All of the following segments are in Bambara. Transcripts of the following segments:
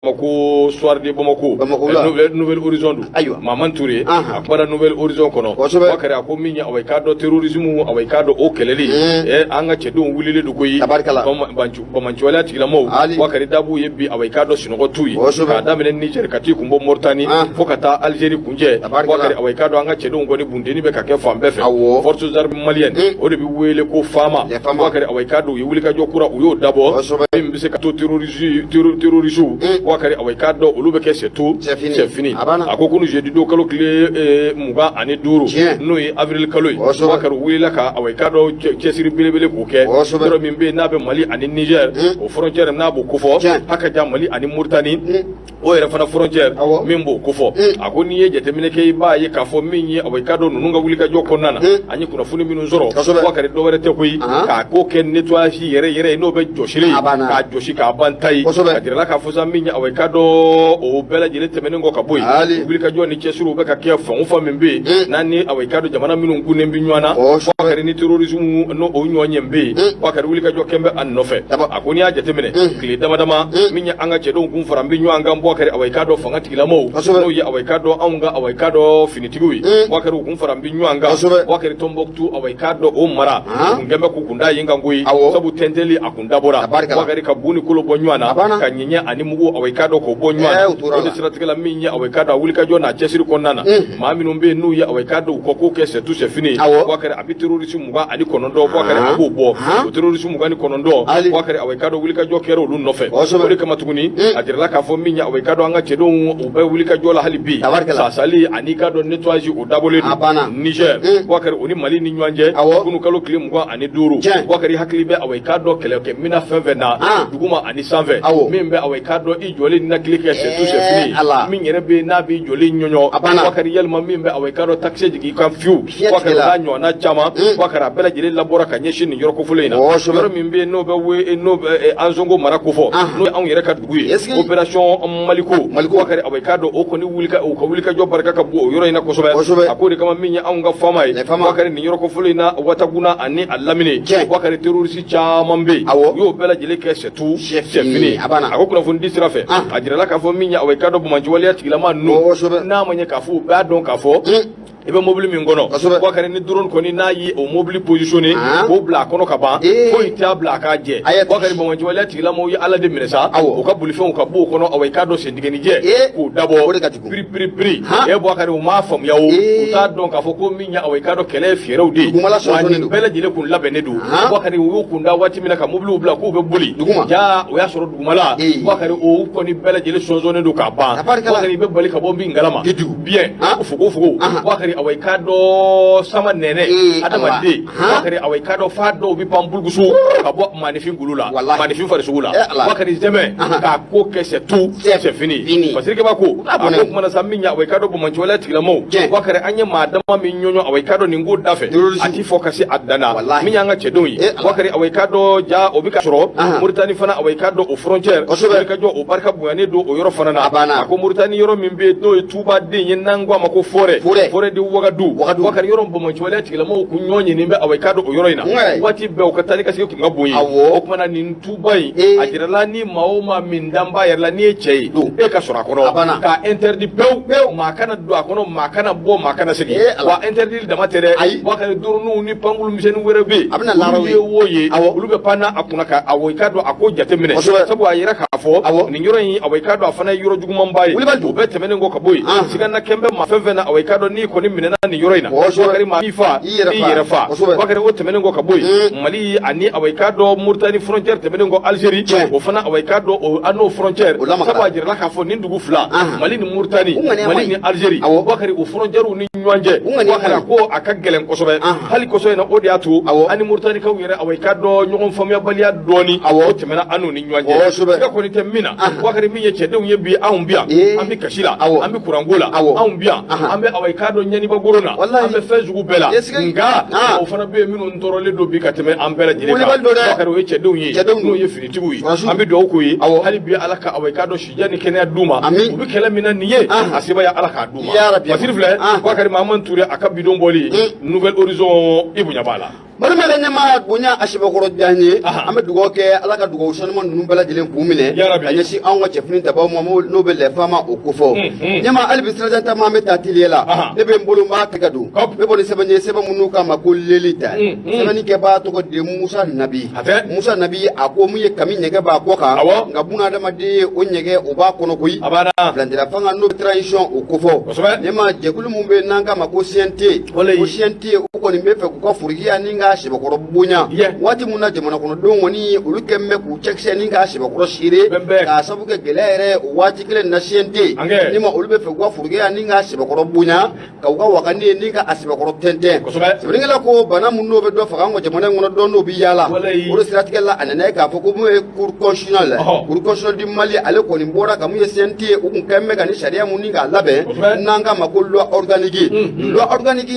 Bamako soir de Bamako nouvelle horizon Maman Touré akbara nouvelle horizon kono wakare ko minya away kado terrorisme away kado o keleli anga chedon wulile du koyi bamanci wala tigla mo wakare dabu yebbi away kado sinogo tuyi ka damene Niger kati kumbo Mauritanie fokata Algérie kunje wakare away kado anga chedon goni bundeni be kake fambe fe forces armées maliennes o de bi wele ko fama wakare away kado yewulika jokura uyo dabo mbise kato terrorisme wakari away kado ulube ke c'est fini akokunu jeudi do kalo kle muga ani duru no yi avril kalo wakari wila ka away kado kesiri bilebele ko ke doro mimbe na be Mali ani Niger o frontière na bo kufo haka ja Mali ani Mauritanie o yere fana frontière mimbo kufo akoni ye jetemine ke ba ye kafo minyi away kado nunga wulika joko nana anyi kuna funi minu zoro wakari do were te koyi ka ko ke nettoyage yere no be joshile ka joshi ka bantai adira ka fuza minyi away kado o bela jele temene ngo kaboy bilika joni chesuru be ka ke fa membe nani away kado jamana minu ngune mbinywana wakari ni terrorisme no o nyonyembe wakari bilika jo kembe an nofe akoni aje temene kile dama minya anga chedo ngum fara mbinyo anga wakari away kado fanga tigila mo no ya away kado anga away kado finitigui wakari ngum fara mbinyo anga wakari Tombouctou away kado o mara ngembe kukunda yinga ngui sabu tendeli akunda bora wakari kabuni kulo bonywana kanyenya animugo away kado ko bonywana o de strategala minya away kado wulika jona chesiri konana maminu mbe nu ya away kado ko ke c'est tout c'est fini wakari abi terrorisme muga ani konondo wakari abubo terrorisme muga ni konondo wakari away kado wulika jo kero lu nofe o de kama tuguni adirla ka fo minya away kado anga chedo ube wulika jola halibi sasali ani kado nettoyage o dabole Niger wakari oni Mali ni nyanje kunu kalo kile muga ani duru wakari hakili be away kado kele ke mina fenvena duguma ani 120 membe away kado i joli na klike c'est tout c'est fini min yere be na bi joli nyonyo wakari yelma membe away kado taxi jigi kan fiu wakari la nyona chama wakara bela jili labora kanyeshi ni yoroko fulena yoro membe no be we no anzongo marakofo no an yere ka duguye opération maliko wakari away kado o ko ni wulika o ko wulika jo barka ka bo yoro ina ko sobe akori kama minya an ga famai wakari ni yoroko fulena wataguna ani alamine wakari terroriste chamambe yo bela jili ke c'est tout c'est fini akokuna fundi sirafe adirala ka fo minya away kado bumanji wali atigilama no na manye kafu ba don kafo ibe mobile min gono wakari ni drone ko ni nayi o mobile positionné ko bla kono ka ba ko ita bla ka je wakari bumanji wali atigilama yi ala de minesa o ka bulife o ka bo kono away kado se digeni je ko dabo pri e wakari o ma fam yawo o ta don kafo ko minya away kado kele fiereu de wani bela jile kun labene do wakari o kunda wati mina ka mobile bla ko be buli ja o ya soro dugumala wakari o ko ni bela jele sozone do ka ba wakari be bali ka bombi ngalama bien fugo wakari away kado sama nene adama de wakari away kado fado bi pambulgusu ka bo manifin gulula manifin fare sugula wakari jeme ka ko ke c'est tout c'est fini parce que ba ko mana saminya away kado bo manci wala tigla mo wakari anya madama min nyonyo away kado ni ngo dafe ati focus addana minya nga chedon yi wakari away kado ja obika soro Mauritanie fana away kado o frontière ka jo o barka buyane do o yoro fana na ko Mauritanie yoro mimbe do tuba de yin nangwa mako fore de wagadu wakari yoro bomanci wala tigla mo ku nyonye nimbe away kado o yoro ina wati be o katani kasi ko ngaboyi o kuma na nin tubai ajirala ni maoma min damba yarla ni chei e ka sura kono ka interdit pew makana do akono makana bo makana sigi wa interdit da matere wakari durnu ni pangulu miseni werebe abna larawi woye ulube pana akuna ka away kado ako jatemine sabu ayira ka fo ni yoro yi away kado afana yoro jugumam baye o be temene ngo kaboyi sigana kembe ma fevena away kado ni ko ni minena ni yoro ina wakari ma fifa irefa wakari o temene ngo kaboyi Mali ani away kado Mauritanie frontière temene ngo Algérie o fana away kado o ano frontière sabu ajira la ka fo ni ndugu fula Mali ni Mauritanie Mali ni Algérie wakari o frontière ni nyanje wakari ko akagelen ko sobe hali ko so ina odi atu ani Mauritanie ka yere away kado nyogon famia balia doni o temena anu ni nyanje ka ko ni temina wakari miye chede unye bi aumbia ambi kashila ambi kurangola aumbia ambe away kado nyani bagorona ambe fejugu bela nga o fana be minu ntorole do bi kateme ambela jire ka wakari we chede unye no ye finitigu yi ambi do ko yi hali bi alaka away kado shijani kenya duma ubi kala mina niye asiba ya alaka duma wasirfle wakari Maman Touré akabi don boli nouvelle horizon ibunya bala Marimele nyama bonya ashibakoro janye ame dugo ke alaka dugo shanmo nunu bala jelen kumine anyesi anwa chefni taba mo no be le fama okufo nyama albisra ta mame tatiliela debe mbulu ma kagadu be boni sebanye seba munuka makulelita sebani ke ba to ko de Musa nabi ako muye kami nyege ba ko ka ngabuna dama de onyege oba kono koyi blandira fanga no tradition okufo nyama jekulu mumbe nanga makosiente ko ni mefe ko furiya ninga shibakoro bunya wati muna jamana kono don woni ulukemme ku chekshe ninga shibakoro shire ka sabuke gelere wati kile na siente nima ulube fe ko furiya ninga shibakoro bunya ka wakani ninga asibakoro tente sebringela ko bana munno be do fakango jamana ngono don no biyala ulu siratikella anane ka foko mu cour constitutionnel di Mali ale ko ni mbora kamu yesente ukemme ka ni sharia muninga labe nanga makollo organique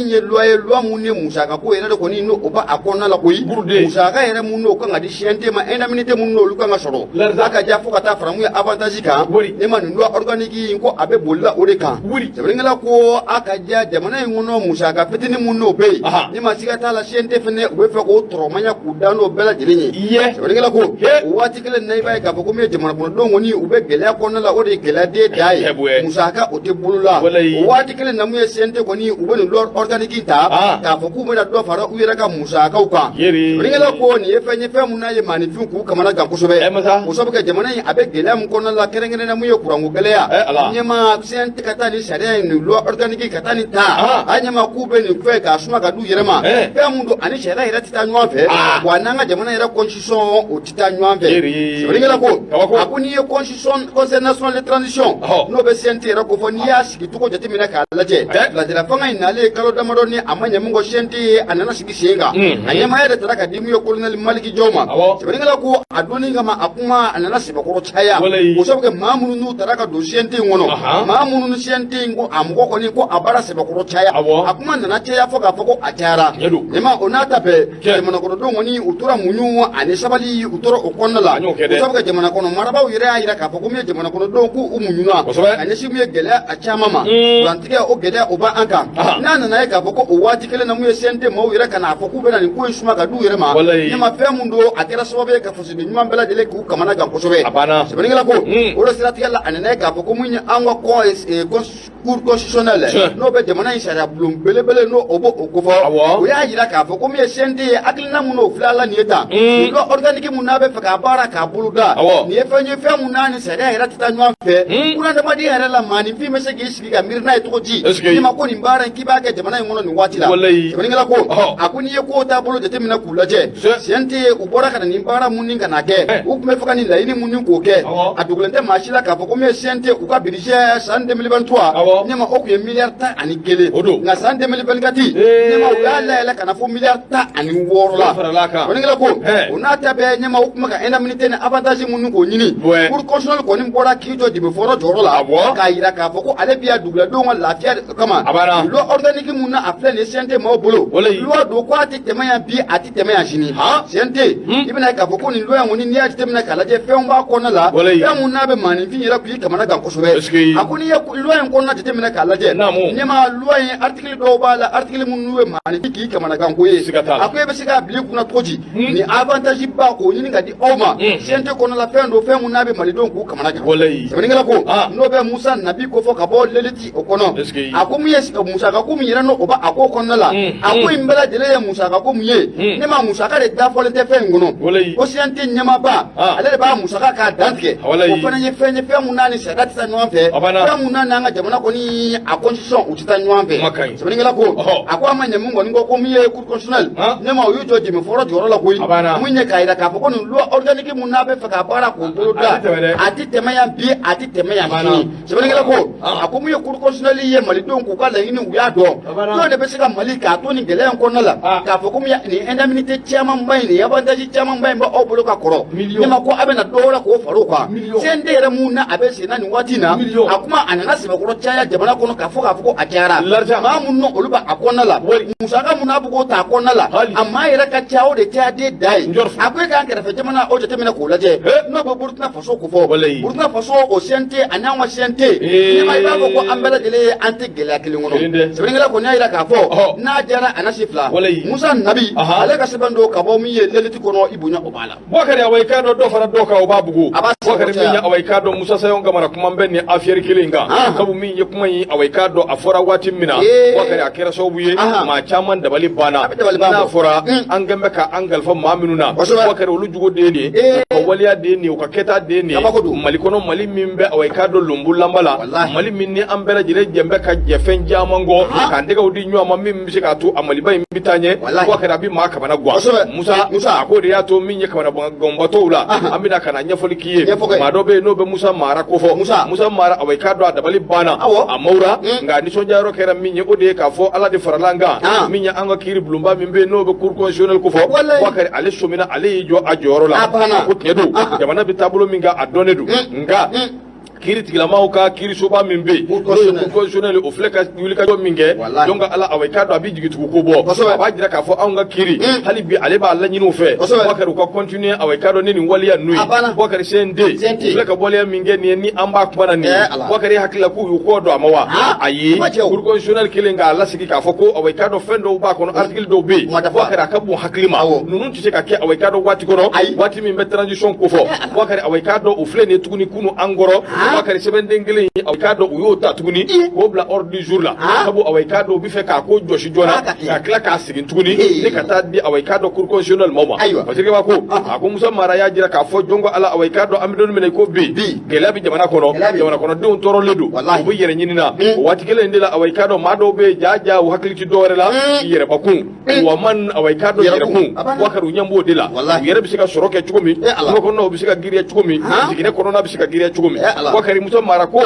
nye loi munni musaka ko ere ko ni no oba akona la koyi musaka ere munno ko ngadi siente ma ena minute munno lu kanga soro aka ja fo kata framu ya avantage ka ne man loi organique ko abe bolla ore ka sebringela ko aka ja jamana ngono musaka fetini munno be ni masika tala siente fene obe fe ko tromanya ku dano bela jilinyi sebringela ko wati kele nay bay ka ko me jamana ko do ngoni ube gele ko na la ore gele de dai musaka o te bulula wati kele namu siente ko ni ube loi organique ta ka fo ku me da do fara uyira ka musaka uka ringela ko ni efenye fe muna ye manifin ku kamana ga kusobe musobe ke jamana yi abe gelam ko na la kerengene na muye kurangu geleya nyema sente kata ni sharia ni loi organique kata ni ta anyama ku be ni fe ka suma ka du yerema fe mundu ani sharia ira titanywa fe wananga jamana ira constitution o titanywa fe ringela ko akuni ye constitution conseil national de transition no be sente ira ko fo ni ya sigi tuko jatimina ka laje la dira fanga inale kalo damaro ni amanya mungo sente anana sigi shenga anyama yada taraka dimu yo colonel Maliki Joma sebringala ko adoni ngama akuma anana sibakoro chaya usobuke mamunu nu taraka do sente ngono mamunu nu sente ngo amgo ko ni ko abara sibakoro chaya akuma nana chaya foka foko achara nema onata pe jamana ko do ngoni utura munyu ane sabali utoro okonnala usobuke jamana ko maraba uyira ira ka foko me jamana ko do ku umunyuna ane simu gela achama ma rantige o geda oba anka nana na ka foko o wati kele na mu sente mo uyira kana foko bena ni ko suma ka du yere ma nyama fe mundo akira sobe ka fusi ni nyamba bela dele ku kamana ga kosobe sebringela ko oro siratikella anene ka foko munya anwa ko cour constitutionnel no be jamana sharia blum bele no obo okofo o ya yira ka foko mu sente akilina mu no flala ni eta do organique mu na be fa ka bara ka buluda ni efenye fe mu na ni sharia ira titanywa fe kuna da madi hare la mani fi mese ge shi ga mirna eto ji ni ma ko ni bara kiba ga jamana ngono ni watila sebringela ko akuni ye ko ta bolo jete mina kulaje sente ubora kana ni bara munni kana ke ukume faka ni laini munni ko ke adugulente mashila ka foko me sente uka bidije san 2023 nyama okuye milliard ta ani gele nga san 2024 nyama uyala la kana fo milliard ta ani woro la oningela ko onata be nyama ukuma ka enda minute na avantage munni ko nyini pour constitutionnel ko ni bora kijo dibe foro joro la ka ira ka foko ale biya dugla do ngol lafia kama lo organique munna afle ne sente mo bolo lo do ko ati temaya bi ati temaya jini sente ibina ka foko ni lo ya ngoni ni ati temna kala je fe ngba ko na la ya munna be mani fi ira ku kamana ga ko sobe akuni ya lo ya ko na temna kala je nyama lo ya article do bala article mun nuwe mani fi kamana ga ko ye akuye be siga bi kuna toji ni avantage ba ko ni ngadi oma sente ko na la fe ndo fe munna be mali don ku kamana ga sabingala ko no be Musa nabi ko fo ka bo leliti okono akumu yes Musa ka ku mi yira no oba akoko na la akuye mbela jele ya Musa ka ku mi ye nema Musa ka de da fo le te fe ngono o sente nyama ba ale ba Musa ka dantke o fana ye fe munani sada tisa nyamfe fe munani anga jamana ko ni a constitution utita nyamfe sabingala ko akwa manya mungo ngo ko mi ye cour constitutionnel nema o yujo jimi foro joro la koyi munye kaida ka ko ni loi organique munabe fa ka bara ko boloda ati temaya bi ati temaya ni sabingala ko akumu ye cour constitutionnel ye mali don ko kala yini uya do ne be sika mali ka to ni gele ko nala ka fo ko mi ni indemnité chairman bay ni yabandaji chairman bay ba o bolo ka koro ni ma ko abe na dola ko faro kwa sende re mu na abe sina ni watina akuma anana sibe ko chaya ya jamana kono ka fo a cayara maa mun no olu ba a kɔnɔna la musaka mun n'a bɛ k'o ta a kɔnɔna la a maa yɛrɛ ka ca o de cayaden da ye a ko e k'an kɛrɛfɛ jamana o jateminɛ k'o lajɛ n'o bɛ Burkina Faso ko fɔ Burkina Faso o CNT ani an ka CNT ne ma i b'a fɔ ko an bɛɛ lajɛlen ye an tɛ gɛlɛya kelen kɔnɔ sɛbɛnnikɛla kɔni y'a jira k'a fɔ n'a diyara anasi fila Musa Nabi ale ka sɛbɛn don ka bɔ min ye leliti kɔnɔ i bonya o b'a la Boubacar awa i k'a dɔn dɔ fara dɔ kan o b'a bugu Boubacar min ye awa i k'a dɔn Musa Sayɔn Kamara kuma bɛ nin affaire kelen kan sabu min ye kuma in awa i k'a dɔn a fɔra waati min na Boubacar a kɛra sababu ye maa caman dabali banna n'a fɔra an kɛn bɛ ka an kalifa maa minnu na Boubacar olu jogo den de ye ka waleya den de ye u ka kɛta den de ye Mali kɔnɔ Mali min bɛ awa i k'a dɔn lonbu lanba la Mali min ni an bɛɛ lajɛlen jɛn bɛ ka jɛ fɛn caman kɔ k'an tɛgɛw di ɲɔgɔn ma min bɛ se k'a to a Maliba in bɛ taa ɲɛ Boubacar a bɛ maa kamana guwa Musa a ko de y'a to min ye kamana ganbatɔw la an bɛna ka na ɲɛfɔli k'i ye maa dɔ bɛ yen n'o bɛ Musa Mara ko fɔ Musa Mara awa i k'a dɔn a dabali banna a mawura nka nisɔndiyayɔrɔ kɛra min ye o de ye k'a fɔ Ala de farala an kan min ye an ka kiiri bulonba min bɛ yen n'o bɛ cour constitutionnelle ko fɔ Boubacar ale sɔmina ale y'i jɔ a jɔyɔrɔ la a ko tiɲɛ don jamana bɛ taabolo min kan a dɔnnen don nka kiiri tigilamaw ka kiirisoba min bɛ yen n'o ye cour constitutionnelle o filɛ ka wulikajɔ min kɛ donc Ala awa i k'a dɔn a bɛ jigitugu ko bɔ a b'a jira k'a fɔ anw ka kiiri hali bi ale b'a laɲini u fɛ Boubacar u ka continuer awa i k'a dɔn ni nin waleya ninnu ye Boubacar CND u filɛ ka waleya min kɛ nin ye ni an b'a kuma na nin ye Boubacar ye hakili la k'u y'u kɔ dɔn a ma wa ayi cour constitutionnelle kelen k'a lasigi k'a fɔ ko awa i k'a dɔn fɛn dɔw b'a kɔnɔ article dɔw bɛ yen Boubacar a ka bon hakili ma ninnu tɛ se ka kɛ awa i k'a dɔn waati kɔnɔ waati min bɛ transition ko fɔ Boubacar awa i k'a dɔn o filɛ nin ye tuguni kunu an kɔrɔ Boubacar sɛbɛnden kelen awa i k'a dɔn u y'o ta tuguni k'o bila ordre du jour la sabu awa i k'a dɔn u bɛ fɛ k'a ko jɔsi joona ka tila k'a segin tuguni ne ka taa di awa i k'a dɔn cour constitutionnelle maaw ma parce que b'a ko a ko Musa Mara y'a jira k'a fɔ jɔn ko Ala awa i k'a dɔn an bɛ don min na i ko bi gɛlɛya bɛ jamana kɔnɔ jamana kɔnɔdenw tɔɔrɔlen don u bɛ yɛrɛ ɲini na o waati kelen de la awa i k'a dɔn maa dɔw bɛ yen jaa u hakili tɛ dɔwɛrɛ la yɛrɛbakun wa man awa i k'a dɔn yɛrɛkun Boubacar u ɲɛ b'o de la u yɛrɛ bɛ se ka sɔrɔ kɛ cogo min kungo kɔnɔnaw bɛ se ka giriya cogo min jiginɛ kɔnɔna bɛ se ka giriya cogo min Boubacar Musa Mara ko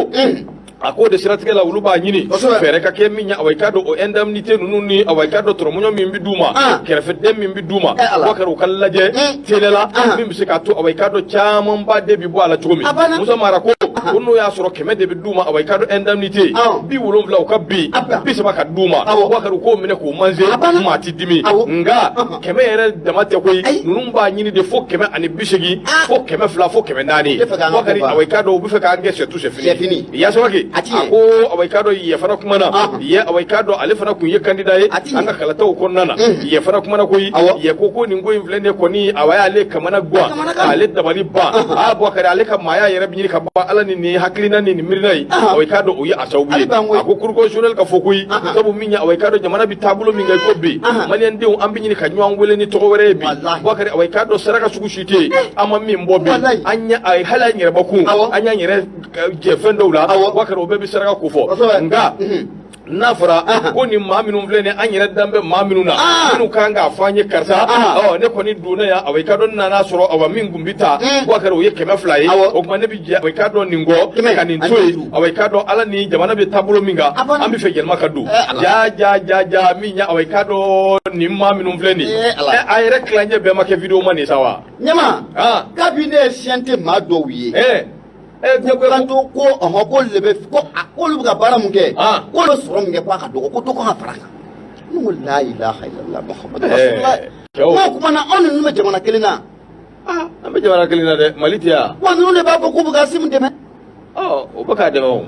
a ko de siratigɛ la olu b'a ɲini fɛɛrɛ ka kɛ min ye awa i k'a dɔn o indemnité ninnu ni awa i k'a dɔn tɔrɔmɔɲɔ min bɛ d'u ma kɛrɛfɛden min bɛ d'u ma Boubacar u ka lajɛ télé la min bɛ se k'a to awa i k'a dɔn camanba de bɛ bɔ a la cogo min Musa Mara ko n'o y'a sɔrɔ 100 de bɛ d'u ma awa i k'a dɔn indemnité 70 u ka bin 30 ka d'u ma Boubacar u k'o minɛ k'o manze maa ti dimi nka 100 yɛrɛ dama tɛ koyi ninnu b'a ɲini de fo 180 fo 200 fo 400 Boubacar awa i k'a dɔn u bɛ fɛ k'an kɛ c'est tout c'est fini yasabake a ko awa i k'a dɔn ye fana kuma na ye awa i k'a dɔn ale fana kun ye candidat ye an ka kalataw kɔnɔna na ye fana kuma na koyi ye ko nin ko in filɛ nin kɔni awa y'ale kamana guwan ale dabali ban Boubacar ale ka maaya yɛrɛ bɛ ɲini ka ban Ala ni nin hakilina ni nin miirina ye awa i k'a dɔn o ye a sababu ye a ko cour constitutionnelle ka fɔ koyi sabu min ye awa i k'a dɔn jamana bɛ taabolo min kan i ko bi maliyɛndenw an bɛ ɲini ka ɲɔgɔn wele ni tɔgɔ wɛrɛ ye bi Boubacar awa i k'a dɔn saraka sugu si tɛ yen an ma min bɔ bi hali an yɛrɛbakun an y'an yɛrɛ jɛ fɛn dɔw la Boubacar o bɛɛ bɛ saraka ko fɔ nka n'a fɔra ko nin maa minnu filɛ nin an yɛrɛ dan bɛ maa minnu na minnu kan k'a fɔ an ye karisa ne kɔni donna yan awa i k'a dɔn nana sɔrɔ awa min kun bɛ taa Boubacar o ye 200 ye o tuma ne bɛ jɛ awa i k'a dɔn nin kɔ ka nin to yen awa i k'a dɔn Ala ni jamana bɛ taabolo min kan an bɛ fɛ yɛlɛma ka don ja min ye awa i k'a dɔn nin maa minnu filɛ nin a yɛrɛ tilancɛ bɛɛ ma kɛ vidéo ma nin sa wa ɲama kabi ne ye CNT maa dɔw ye kanto ko k'olu de bɛ k'olu bɛ ka baara mun kɛ k'olu sɔrɔ min kɛ k'a ka dɔgɔ ko dɔ kan ka fara kan ne ko la ilaha illallah Muhammadu rasulullah n'o kuma na anw ninnu bɛ jamana kelen na an bɛ jamana kelen na dɛ Mali tɛ yan wa ninnu de b'a fɔ k'u bɛ ka Asimu dɛmɛ o bɛ k'a dɛmɛ o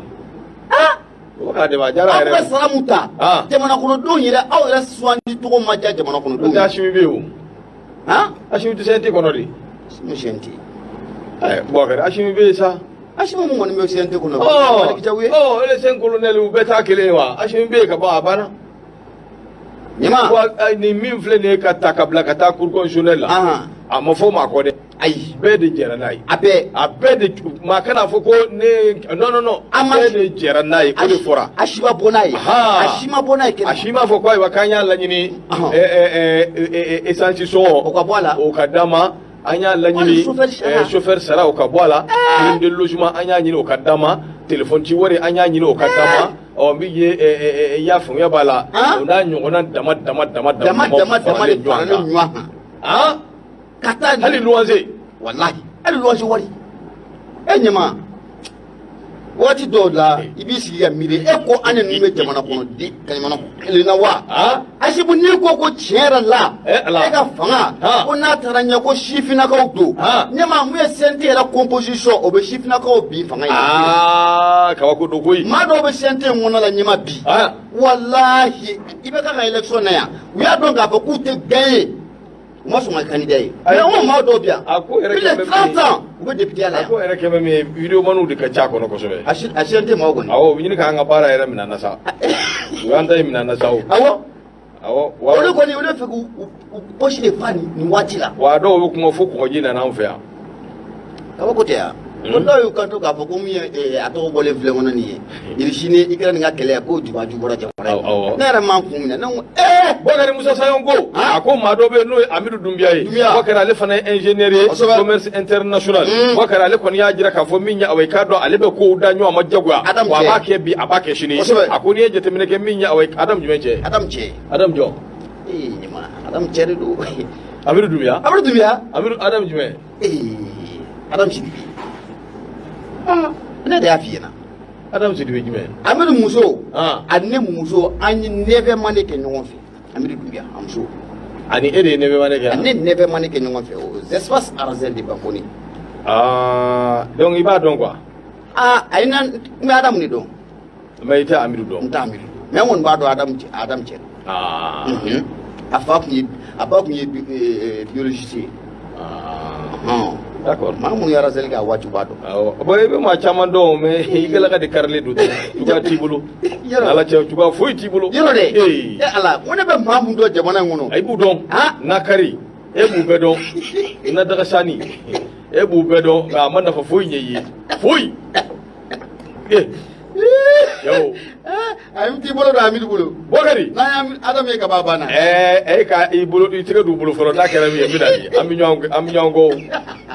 o bɛ k'a dɛmɛ a diyara yɛrɛ aw bɛ sara mun ta jamana kɔnɔdenw yɛrɛ aw yɛrɛ sugandi tɔgɔ ma diya jamana kɔnɔdenw ye Asimu bɛ yen o Asimu tɛ CNT kɔnɔ de Asimu CNT Boubacar Asimu bɛ yen sa Asimu mun kɔni bɛ CNT kɔnɔ élection colonel u bɛɛ taa kelen ye wa Asimu bɛ yen ka ban a banna ɲama nin min filɛ nin ye ka ta ka bila ka taa cour constitutionnelle la a ma fɔ maa kɔ dɛ ayi bɛɛ de jɛra n'a ye a bɛɛ de maa kana fɔ ko ne non a bɛɛ de jɛra n'a ye o de fɔra a si ma bɔ n'a ye a si ma bɔ n'a ye a si ma fɔ ko ayiwa k'an y'a laɲini essence sɔngɔ o ka bɔ a la o ka d'an ma an y'a laɲini chauffeur sara o ka bɔ a la prime de logement an y'a ɲini o ka d'an ma téléphone ci wari an y'a ɲini o ka d'an ma n bɛ ye i y'a faamuya b'a la o n'a ɲɔgɔnna dama faralen ɲɔgɔn kan ka taa hali luwanse walahi hali luwanse wari e ɲɛma waati dɔw la i b'i sigi ka miiri e ko an ni bɛ jamana kɔnɔ di jamana kelen na wa Asibu n'i ko ko tiɲɛ yɛrɛ la e ka fanga ko n'a taara ɲɛ ko sifinnakaw don ɲɛma mun ye CNT yɛrɛ composition o bɛ sifinnakaw bi fanga ye kabako don koyi maa dɔw bɛ CNT ŋɔnɔ la ɲɛma bi walahi i bɛ ka élection na yan u y'a dɔn k'a fɔ k'u tɛ gagner u ma sɔn ka candidat ye mais o maa dɔw bi yan plus de 30 ans u bɛ député la yan. a ko yɛrɛ kɛmɛ min vidéo maniw de ka ca kɔnɔ kosɛbɛ a CNT maaw kɔni awɔ u bɛ ɲini k'an ka baara yɛrɛ minɛ an na sa u y'an ta in minɛ an na sa o awɔ olu kɔni olu fɛ k'u poche de fa nin waati la wa dɔw bɛ kuma fo kɔgɔji nana an fɛ yan kabako tɛ yan ko dɔw y'u kanto k'a fɔ ko min ye a tɔgɔ bɔlen filɛ kɔnɔ nin ye yiri sini i kɛra nin ka kɛlɛ k'o jubaju bɔra jamana ye ne yɛrɛ m'an kun minɛ ne ko Bakari Musa Sayon ko a ko maa dɔ bɛ yen n'o ye Amidu Dunbiya ye Bakari ale fana ye ingénieur ye commerce international Bakari ale kɔni y'a jira k'a fɔ min ye awɔ i k'a dɔn ale bɛ kow da ɲɔgɔn ma jagoya wa a b'a kɛ bi a b'a kɛ sini a ko n'i ye jateminɛ kɛ min ye awɔ Adamu jumɛn cɛ Adamu jɔn Adamu cɛ de don Amidu Dunbiya Adamu jumɛn Adamu Sidibe ne de y'a f'i ɲɛna Adamu Sidibe jumɛn Amidu muso ani ne muso an ye neuf mois de kɛ ɲɔgɔn fɛ Amidu Dunbiya a muso ani e de ye neuf mois de kɛ ani neuf mois de kɛ ɲɔgɔn fɛ aux espaces Arzɛn de Bafoni donc i b'a dɔn quoi ayi na n bɛ Adamu de dɔn mais i tɛ Amidu dɔn n tɛ Amidu dɔn mais n kɔni b'a dɔn Adamu cɛ don a ba kun ye biologiste ye d'accord maa minnu ye Arzɛn kɛ a waati b'a dɔn bon i bɛ maa caman dɔn mais i kɛlen ka de karilen don cogoya t'i bolo ala cɛ cogoya foyi t'i bolo yɔrɔ de ala ko ne bɛ maa min dɔn jamana in kɔnɔ i b'u dɔn Nakari e b'u bɛɛ dɔn na Dagasani e b'u bɛɛ dɔn nka a ma nafa foyi ɲɛ i ye foyi yo Amidu t'i bolo don Amidu bolo Bakari n'a ye Adamu ye ka ban banna e ka i tɛgɛ d'u bolo fɔlɔ n'a kɛra min ye n bɛ na di an bɛ ɲɔgɔn ko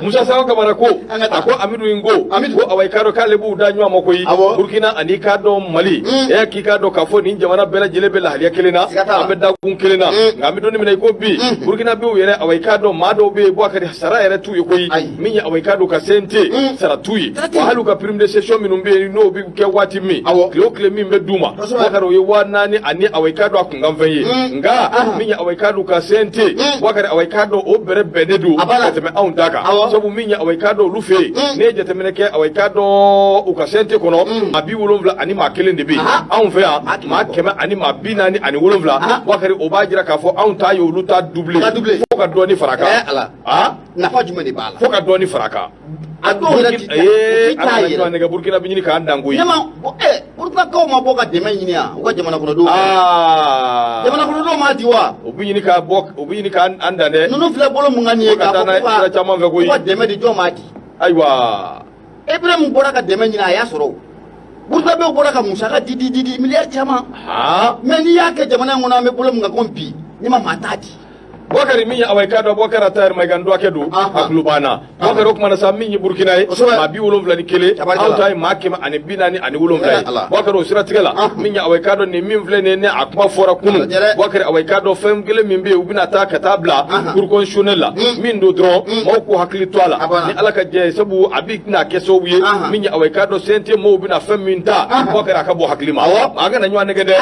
Musa Sayon Kamara ko a ko Amidu in ko ko awɔ i k'a dɔn k'ale b'u da ɲɔgɔn ma koyi Burkina ani k'a dɔn Mali k'i k'a dɔn k'a fɔ nin jamana bɛɛ lajɛlen bɛ lahaliya kelen na an bɛ dakun kelen na nka an bɛ donnin minɛ i ko bi Burkina b'u yɛrɛ awɔ i k'a dɔn maa dɔw bɛ yen Bakari sara yɛrɛ t'u ye koyi min ye awɔ i k'a dɔn ka CNT sara t'u ye wa hali u ka prime de session minnu bɛ yen n'o bɛ kɛ waati min tile o tile min bɛ d'u ma Bakari o ye 4000 ani awɔ i k'a dɔn a kunkanfɛn ye nka min ye awɔ i k'a dɔn ka CNT Bakari awɔ i k'a dɔn o bɛrɛ bɛnnen don ka tɛmɛ anw ta kan sabu min ye awɔ i k'a dɔn olu fɛ yen ne ye jateminɛ kɛ awɔ i k'a dɔn u ka CNT kɔnɔ maa 70 ani maa 1 de bɛ yen anw fɛ yan maa 100 ani maa 47 Bakari o b'a jira k'a fɔ anw ta ye olu ta doublé fo ka dɔɔni fara a kan nafa jumɛn de b'a la fo ka dɔɔni fara a kan a dɔw yɛrɛ ti taa yɛrɛ nɛgɛ Burkina bɛ ɲini k'an dan koyi Burkinakaw ma bɔ ka dɛmɛ ɲini yan u ka jamana kɔnɔdenw jamana kɔnɔdenw m'a di wa u bɛ ɲini k'an dan dɛ ninnu filɛ bolo mun ka nin ye ka taa n'a ye sira caman fɛ koyi u ka dɛmɛ di jɔn m'a di ayiwa Ibrahim bɔra ka dɛmɛ ɲini a y'a sɔrɔ Burkinabɛw bɔra ka musaka di miliyari caman mais n'i y'a kɛ jamana in kɔnɔ an bɛ bolo mun kan ko bi ni ma maa t'a di Bakari min ye awɔ i k'a dɔn Bakari Atayɛri Mayiga dɔgɔkɛ don a tulo banna Bakari o kumana sa min ye Burkina ye maa 71 anw ta ye maa 147 ye Bakari o siratigɛ la min ye awɔ i k'a dɔn nin min filɛ nin ye ne a kuma fɔra kunun Bakari awɔ i k'a dɔn fɛn kelen min bɛ yen u bɛna taa ka taa bila cour constitutionnelle la min don dɔrɔn maaw k'u hakili to a la ni Ala ka jɛ ye sabu a bɛna kɛ sababu ye min ye awɔ i k'a dɔn CNT maaw bɛna fɛn min ta Bakari a ka bɔ hakili ma a kana ɲɔgɔn nɛgɛ dɛ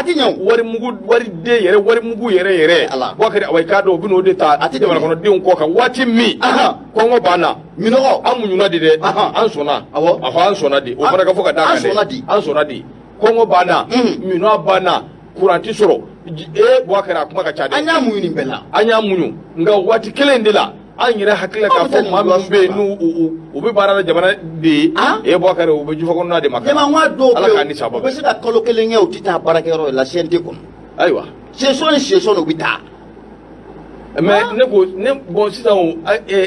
wariden yɛrɛ warimugu yɛrɛ Bakari awɔ i k'a dɔn u bɛna o de ta jamana kɔnɔdenw kɔ kan waati min kɔngɔ banna minɔgɔ an muɲuna de dɛ an sɔnna an sɔnna de o fana ka fɔ ka d'a kan dɛ an sɔnna de kɔngɔ banna minɔ banna kuranti sɔrɔ Bakari a kuma ka ca dɛ an y'a muɲu nin bɛɛ la an y'a muɲu nka waati kelen de la an yɛrɛ hakili k'a fɔ maa minnu bɛ yen n'u u bɛ baara la jamana de ye Bakari u bɛ jufa kɔnɔna de ma kan Ala k'an ni sababa u bɛ se ka kalo kelen kɛ u tɛ taa baarakɛyɔrɔ la CNT kɔnɔ ayiwa session ni session u bɛ taa mais bon sisan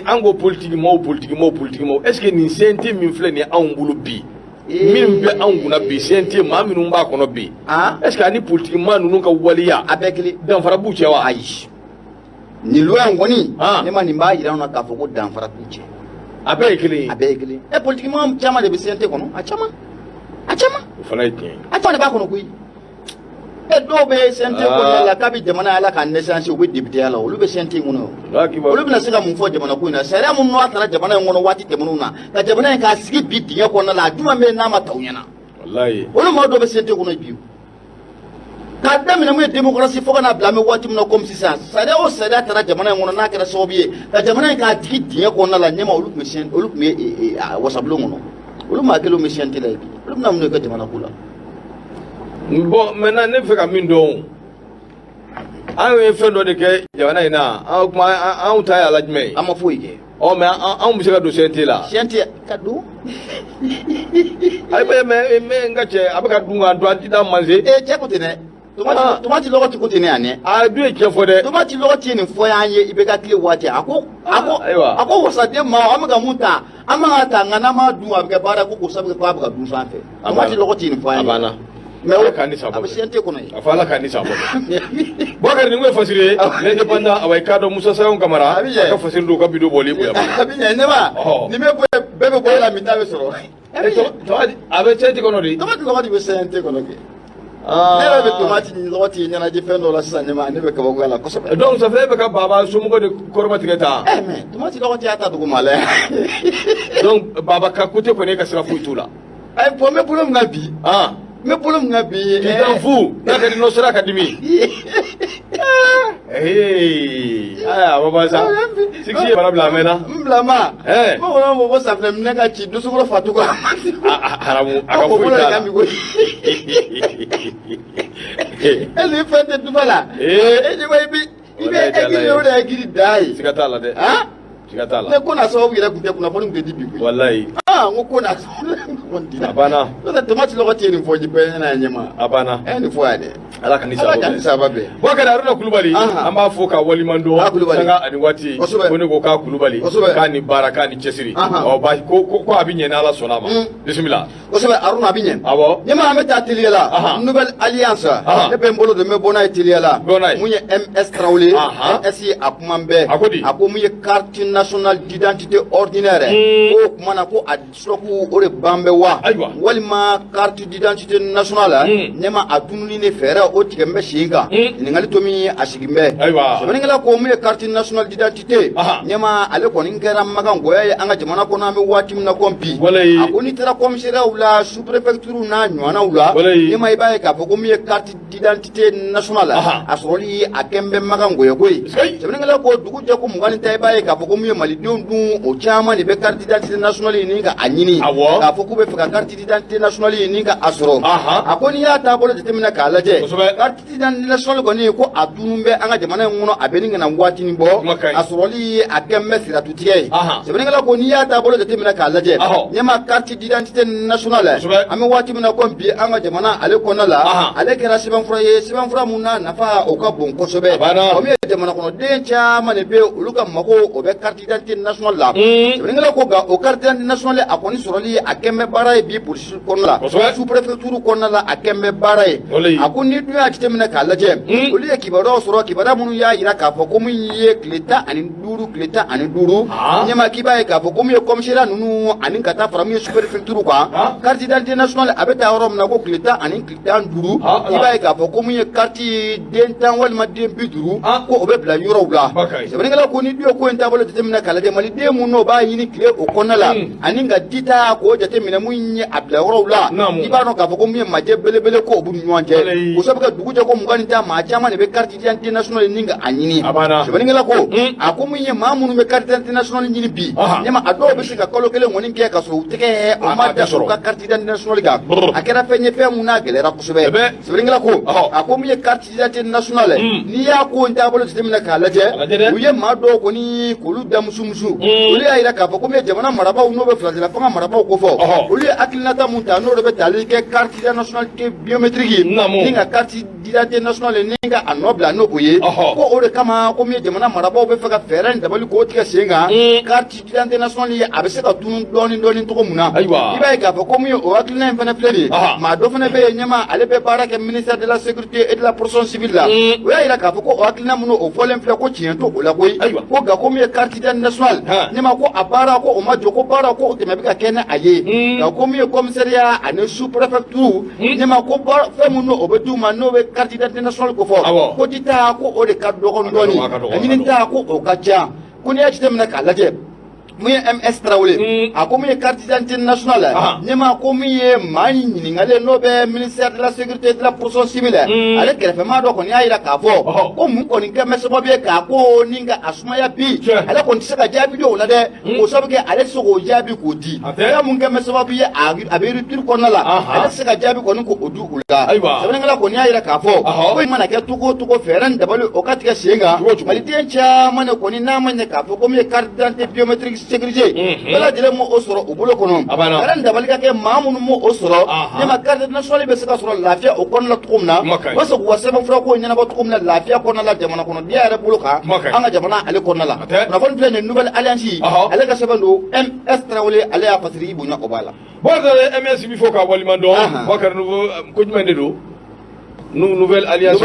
an ko politique maaw est-ce que nin CNT min filɛ nin ye anw bolo bi min bɛ anw kunna bi CNT maa minnu b'a kɔnɔ bi est-ce que ani politique maa ninnu ka waleya a bɛɛ kelen danfara b'u cɛ wa ayi nin loi in kɔni ne ma nin b'a jira anw na k'a fɔ ko danfara b'u cɛ a bɛɛ ye kelen ye a bɛɛ ye kelen politique maa caman de bɛ CNT kɔnɔ a caman o fana ye tiɲɛ a caman de b'a kɔnɔ koyi dɔw bɛ CNT kɔnɔna la k'a bɛ jamana Ala ka naissance u bɛ député ya la olu bɛ CNT kɔnɔ olu bɛna se ka mun fɔ jamana ko in na sariya minnu n'a taara jamana in kɔnɔ waati tɛmɛnenw na ka jamana in k'a sigi bi dingɛ kɔnɔna la a jumɛn bɛ n'a ma ta u ɲɛna wallahi olu ma do be sente ko no biu ka damina mu démocratie fo kana blame wati mu comme ça sada o sada tara jamana ngono na kera sobiye ka jamana ka tigi dinya ko na la nyama olu mission olu me wasablo ngono olu ma kelo mission tela bi olu na mu ka jamana kula bon maintenant ne fait ka min don an ye fɛn dɔ de kɛ jamana in na an kuma an ta ye ala jumɛn ye an ma foyi kɛ mais an bɛ se ka don CNT la CNT ka don ayi mais n ka cɛ a bɛ ka dun ka dun a ti taa manse cɛ ko ten dɛ tomati lɔgɔ ti ko ten ne yan dɛ a dun ye tiɲɛ fɔ dɛ tomati lɔgɔ ti nin fɔ y'an ye i bɛ ka tile waati a ko wasaden ma an bɛ ka mun ta an bɛ ka ta nka n'an m'a dun a bɛ kɛ baara ko sabu k'a bɛ ka dun sanfɛ tomati lɔgɔ ti nin fɔ y'an ye a banna mais ala ka ni sabɔ a bɛ CNT kɔnɔ ye a fɔ ala ka ni sabɔ Bakari ni ko fasiri l'indépendant away kadɔ Musa Sayon Kamara a ka fasiri do ka bido bɔli boya a bɛ ɲɛ ne ma ni bɛ bɛɛ bɛ bɔ la min ta bɛ sɔrɔ a bɛ CNT kɔnɔ de tomati lɔgɔ ti bɛ CNT kɔnɔ kɛ ne yɛrɛ bɛ tomati lɔgɔ ti ɲɛnajɛ fɛn dɔ la sisan ne ma ne bɛ kabako la kosɛbɛ donc ça fait bɛ ka baba somɔgɔ de kɔrɔba tigɛ ta mais tomati lɔgɔ ti y'a ta dugu ma lɛ donc baba ka côté kɔni ka sira foyi t'u la ayi bon n bɛ bolo min na bi n bɛ bolo min na bi tu t'en fous n'a ka di n'o sera ka dimi aya baba sa siksi ye bara bila a mɛnna n bila ma bamananw ko safunɛ minɛ ka ci dusukolo fatu kɔ haramu a ka foyi t'a la e ni fɛn tɛ duba la e ɲɛ i bɛ egiri o de ye giri da ye siga t'a la dɛ siga t'a la ne ko na sababu yɛrɛ tun tɛ kunnafoni tun tɛ di bi koyi wallahi n ko ko na sababu a banna n'o tɛ tomati lɔgɔ tɛ nin fɔ bɛɛ ɲɛna yan ɲɛma a banna nin fɔ yan dɛ ala ka ni sababa bɛɛ Bakari Haruna Kulubali an b'a fɔ ka waliman dɔn sanga ani waati ko ne ko k'a Kulubali k'a ni baara k'a ni cɛsiri ko a bɛ ɲɛ ni ala sɔnna a ma bisimila kosɛbɛ Haruna a bɛ ɲɛ awɔ ɲɛma an bɛ taa teliya la Nouvelle Alliance ne bɛ n bolo don n bɛ bɔ n'a ye teliya la mun ye MS Tarawele MS ye a kuma bɛɛ a ko mun ye carte nationale d'identité ordinaire ko o kuma na ko a sɔrɔku o de ban bɛ wa walima carte d'identité nationale ɲɛma a dununi ne fɛɛrɛ o tigɛ n bɛ sen kan ɲininkali to min a sigi n bɛ sɛbɛnnikɛla ko mun ye carte nationale d'identité ɲɛma ale kɔni kɛra makan gɔya ye an ka jamana kɔnɔ an bɛ waati min na ko bi a ko n'i taara commissariat la sous préfecture n'a ɲɔgɔnnaw la ɲɛma i b'a ye k'a fɔ ko mun ye carte d'identité nationale a sɔrɔli a kɛ n bɛ makan gɔya ko ye sɛbɛnnikɛla ko dugu jɛ ko mugan ni ta i b'a ye k'a fɔ ko mun ye malidenw dun o caman de bɛ carte d'identité nationale ɲini ka a ɲini k'a fɔ k'u bɛ fɛ ka carte d'identité nationale ɲini ka a sɔrɔ a ko n'i y'a taabolo jateminɛ k'a lajɛ carte d'identité nationale kɔni ko a dunun bɛ an ka jamana in kɔnɔ a bɛ nin kana waati nin bɔ a sɔrɔli a kɛ n bɛ siratutigɛ ye sɛbɛnnikɛla ko n'i y'a taabolo jateminɛ k'a lajɛ ɲɛma carte d'identité nationale an bɛ waati min na ko bi an ka jamana ale kɔnɔna la ale kɛra sɛbɛnfura ye sɛbɛnfura mun na nafa o ka bon kosɛbɛ o min ye jamana kɔnɔden caman de bɛ olu ka mago o bɛ carte d'identité nationale la sɛbɛnnikɛla ko nka o carte d'identité nationale a kɔni sɔrɔli a kɛ n bɛ baara ye bi polisi kɔnɔna la sous préfecture kɔnɔna la a kɛ n bɛ baara ye a ko n'i dun y'a jateminɛ k'a lajɛ olu ye kibaruyaw sɔrɔ kibaruya minnu y'a jira k'a fɔ ko min ye tile 15 ɲɛma k'i b'a ye k'a fɔ ko min ye commissariat ninnu ani ka taa fara min ye sous préfecture kan carte d'identité nationale a bɛ taa yɔrɔ min na ko tile 10 ani tile 15 i b'a ye k'a fɔ ko min ye carte den 10 walima den 50 ko o bɛ bila yɔrɔw la sɛbɛnnikɛla ko ni dun ye ko in taabolo jateminɛ k'a lajɛ maliden minnu n'o b'a ɲini tile o kɔnɔna la ani ka dita k'o jateminɛ mun ye a bila yɔrɔw la i b'a dɔn k'a fɔ ko min ye majɛ belebele ko o b'u ni ɲɔgɔn cɛ o sabu kɛ dugu jɛ ko mugan ni ta maa caman de bɛ carte d'identité nationale ɲini ka a ɲini sɛbɛnnikɛla ko a ko min ye maa minnu bɛ carte d'identité nationale ɲini bi ɲɛma a dɔw bɛ se ka kalo kelen kɔni kɛ ka sɔrɔ u tɛgɛ o ma da sɔrɔ u ka carte d'identité nationale kan a kɛra fɛn ye fɛn mun n'a gɛlɛyara kosɛbɛ sɛbɛnnikɛla ko a ko min ye carte d'identité nationale n'i y'a ko in taabolo jateminɛ k'a lajɛ u ye maa dɔw kɔni k'olu da musumusu olu y'a jira k'a fɔ ko min ye jamana marabaaw n'o bɛ filasila fanga marabaaw ko fɔ olu ye hakilinata mun ta n'o de bɛ tali kɛ carte d'identité nationalité biométrique ni ka carte d'identité nationale ni ka a nɔ bila n'o o ye ko o de kama ko min ye jamana marabaaw bɛ fɛ ka fɛɛrɛ in dabali k'o tigɛ sen kan carte d'identité nationale ye a bɛ se ka tunun dɔɔnin cogo mun na i b'a ye k'a fɔ ko min ye o hakilina in fana filɛ nin ye maa dɔ fana bɛ yen ɲɛma ale bɛ baara kɛ ministère de la sécurité et de la protection civile la o y'a jira k'a fɔ ko o hakilina minnu o fɔlen filɛ ko tiɲɛ to o la koyi ko nka ko min ye carte d'identité nationale ɲɛma ko a baara ko o ma jɔ ko baara ko o tɛmɛ bɛ ka kɛ ni a ye nka ko min ye commissariat ani sous préfecture ɲɛma ko fɛn minnu o bɛ d'u ma n'o bɛ carte d'identité nationale ko fɔ ko dita ko o de ka dɔgɔ dɔɔnin a ɲini ta ko o ka ca ko n'i y'a jateminɛ k'a lajɛ mun ye MS Traoré a ko mun ye carte d'identité nationale ɲɛma ko min ye maa ɲininkalen n'o bɛ ministère de la sécurité de la protection civile ale kɛrɛfɛmaa dɔ kɔni y'a yira k'a fɔ ko mun kɔni kɛ bɛ sababu ye k'a ko ni ka a sumaya bi ale kɔni tɛ se ka jaabi di o la dɛ o sababu kɛ ale tɛ se k'o jaabi k'o di fɛn mun kɛ bɛ sababu ye a bɛ rupture kɔnɔna la ale tɛ se ka jaabi kɔni k'o di u la sɛbɛnnikɛla kɔni y'a yira k'a fɔ ko in mana kɛ cogo o cogo fɛɛrɛ ni dabali o ka tigɛ sen kan maliden caman de kɔni n'a ma ɲɛ k'a fɔ ko min ye carte d'identité biométrique sécurisée bɛɛ lajɛlen m'o sɔrɔ u bolo kɔnɔ fɛɛrɛ ni dabali ka kɛ maa minnu m'o sɔrɔ ne ma carte nationale bɛ se ka sɔrɔ lafiya o kɔnɔna la cogo min na walasa k'u ka sɛbɛnfura ko ɲɛnabɔ cogo min na lafiya kɔnɔna la jamana kɔnɔdenya yɛrɛ bolo kan an ka jamana ale kɔnɔna la kunnafoni filɛ nin nouvelle alliance ale ka sɛbɛn don MS Traoré ale y'a fasiri i bonya o b'a la Bakar MS bi fɔ k'a waliman dɔn Bakar ko jumɛn de don Nouvelle Alliance.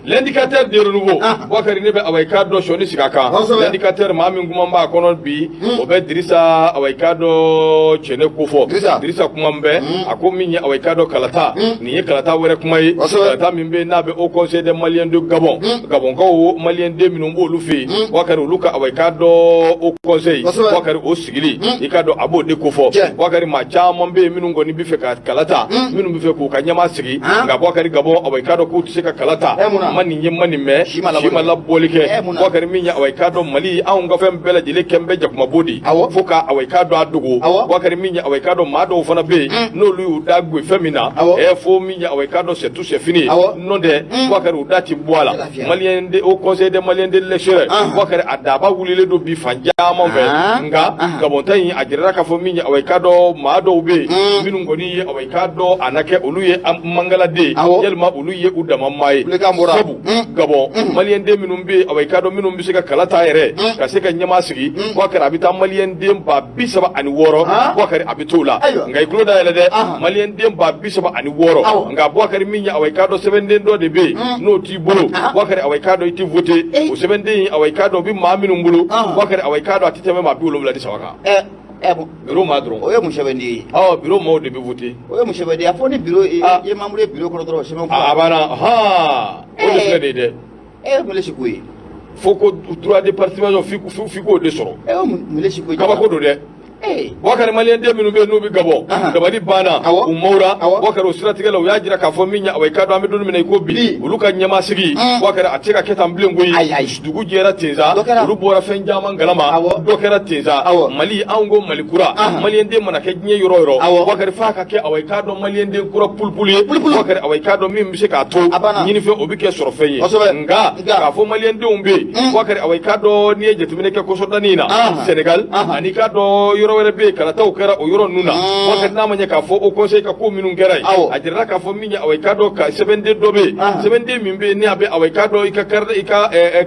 L'indicateur de renouveau. Bakari ne bɛ awayika dɔ sɔni sigi a kan. L'indicateur maa min kuma b'a kɔnɔ bi o bɛ Dirisa awayika dɔ cɛnɛ ko fɔ. Dirisa kuma min bɛ a ko min ye awayika dɔ kalata nin ye kalata wɛrɛ kuma ye. Kalata min bɛ n'a bɛ Haut Conseil des Maliens de Gabon. Gabonkaw Malien den minnu b'olu fɛ yen Bakari olu ka awayika dɔ Haut Conseil Bakari o sigili i ka dɔn a b'o de ko fɔ. Bakari maa caman bɛ yen minnu kɔni bɛ fɛ ka kalata minnu bɛ fɛ k'u ka ɲɛma sigi nka Bakari Gabon awayika dɔ k'u tɛ se ka kalata ma nin ye ma nin mɛn si ma labɔli kɛ Bakari min ye awayika dɔ Mali anw ka fɛn bɛɛ lajɛlen kɛn bɛ jakumabo de fo ka awayika dɔ a dogo Bakari min ye awayika dɔ maa dɔw fana bɛ yen n'olu y'u da gosi fɛn min na fo min ye awayika dɔ c'est tout c'est fini n'o tɛ Bakari u da ti bɔ a la Malien de Haut Conseil des Maliens de l'élection Bakari a daba wulilen don bi fan caman fɛ nka Gabon ta in a jirala k'a fɔ min ye awayika dɔ maa dɔw bɛ yen minnu kɔni ye awayika dɔ a na kɛ olu ye mangaladen yalima olu ye u dama maa ye sabu Gabon Malien den minnu bɛ awayika dɔ minnu bɛ se ka kalata yɛrɛ ka se ka ɲɛma sigi Bakari a bɛ taa Malien den ba 36 Bakari a bɛ t'o la nka i tulo da yɛlɛ dɛ Malien den ba 36 nka Bakari min ye awayika dɔ sɛbɛnden dɔ de bɛ yen n'o t'i bolo Bakari awayika dɔ i tɛ voté o sɛbɛnden awayika dɔ bɛ maa minnu bolo Bakari awayika dɔ a tɛ tɛmɛ maa 73 kan. Bureau ma dɔrɔn o ye mun sɛbɛnden ye bureau maaw de bɛ voté o ye mun sɛbɛnden a fɔ ni bureau ye membre ye bureau kɔnɔ dɔrɔn sɛbɛn a banna o de filɛ nin ye dɛ mun le si ko ye fo ko droit de participation f'i k'o de sɔrɔ mun le si ko ye kabako don dɛ Bakari Malien den minnu bɛ yen n'u bɛ Gabon dabali banna u mawura Bakari o siratigɛ la u y'a jira k'a fɔ min ye awayika dɔ an bɛ don min na i ko bi olu ka ɲɛma sigi Bakari a tɛ se ka kɛ tan bilen koyi dugu jɛra ten sa olu bɔra fɛn caman galama dɔ kɛra ten sa Mali anw ko Mali kura Malien den mana kɛ diɲɛ yɔrɔ o yɔrɔ Bakari f'a ka kɛ awayika dɔ Malien den kura pulipulu ye Bakari awayika dɔ min bɛ se k'a to ɲinifɛn o bɛ kɛ sɔrɔ fɛn ye nka k'a fɔ Malien denw bɛ yen Bakari awayika dɔ n'i ye jateminɛ kɛ kɔsɔdani in na Sénégal ani ka dɔ yɔrɔ wɛrɛ bɛ yen kalataw kɛra o yɔrɔ ninnu na Bakari n'a ma ɲɛ k'a fɔ Haut Conseil ka ko minnu kɛra yen a jirala k'a fɔ min ye awayika dɔ ka sɛbɛnden dɔ bɛ yen sɛbɛnden min bɛ yen ni a bɛ awayika dɔ i ka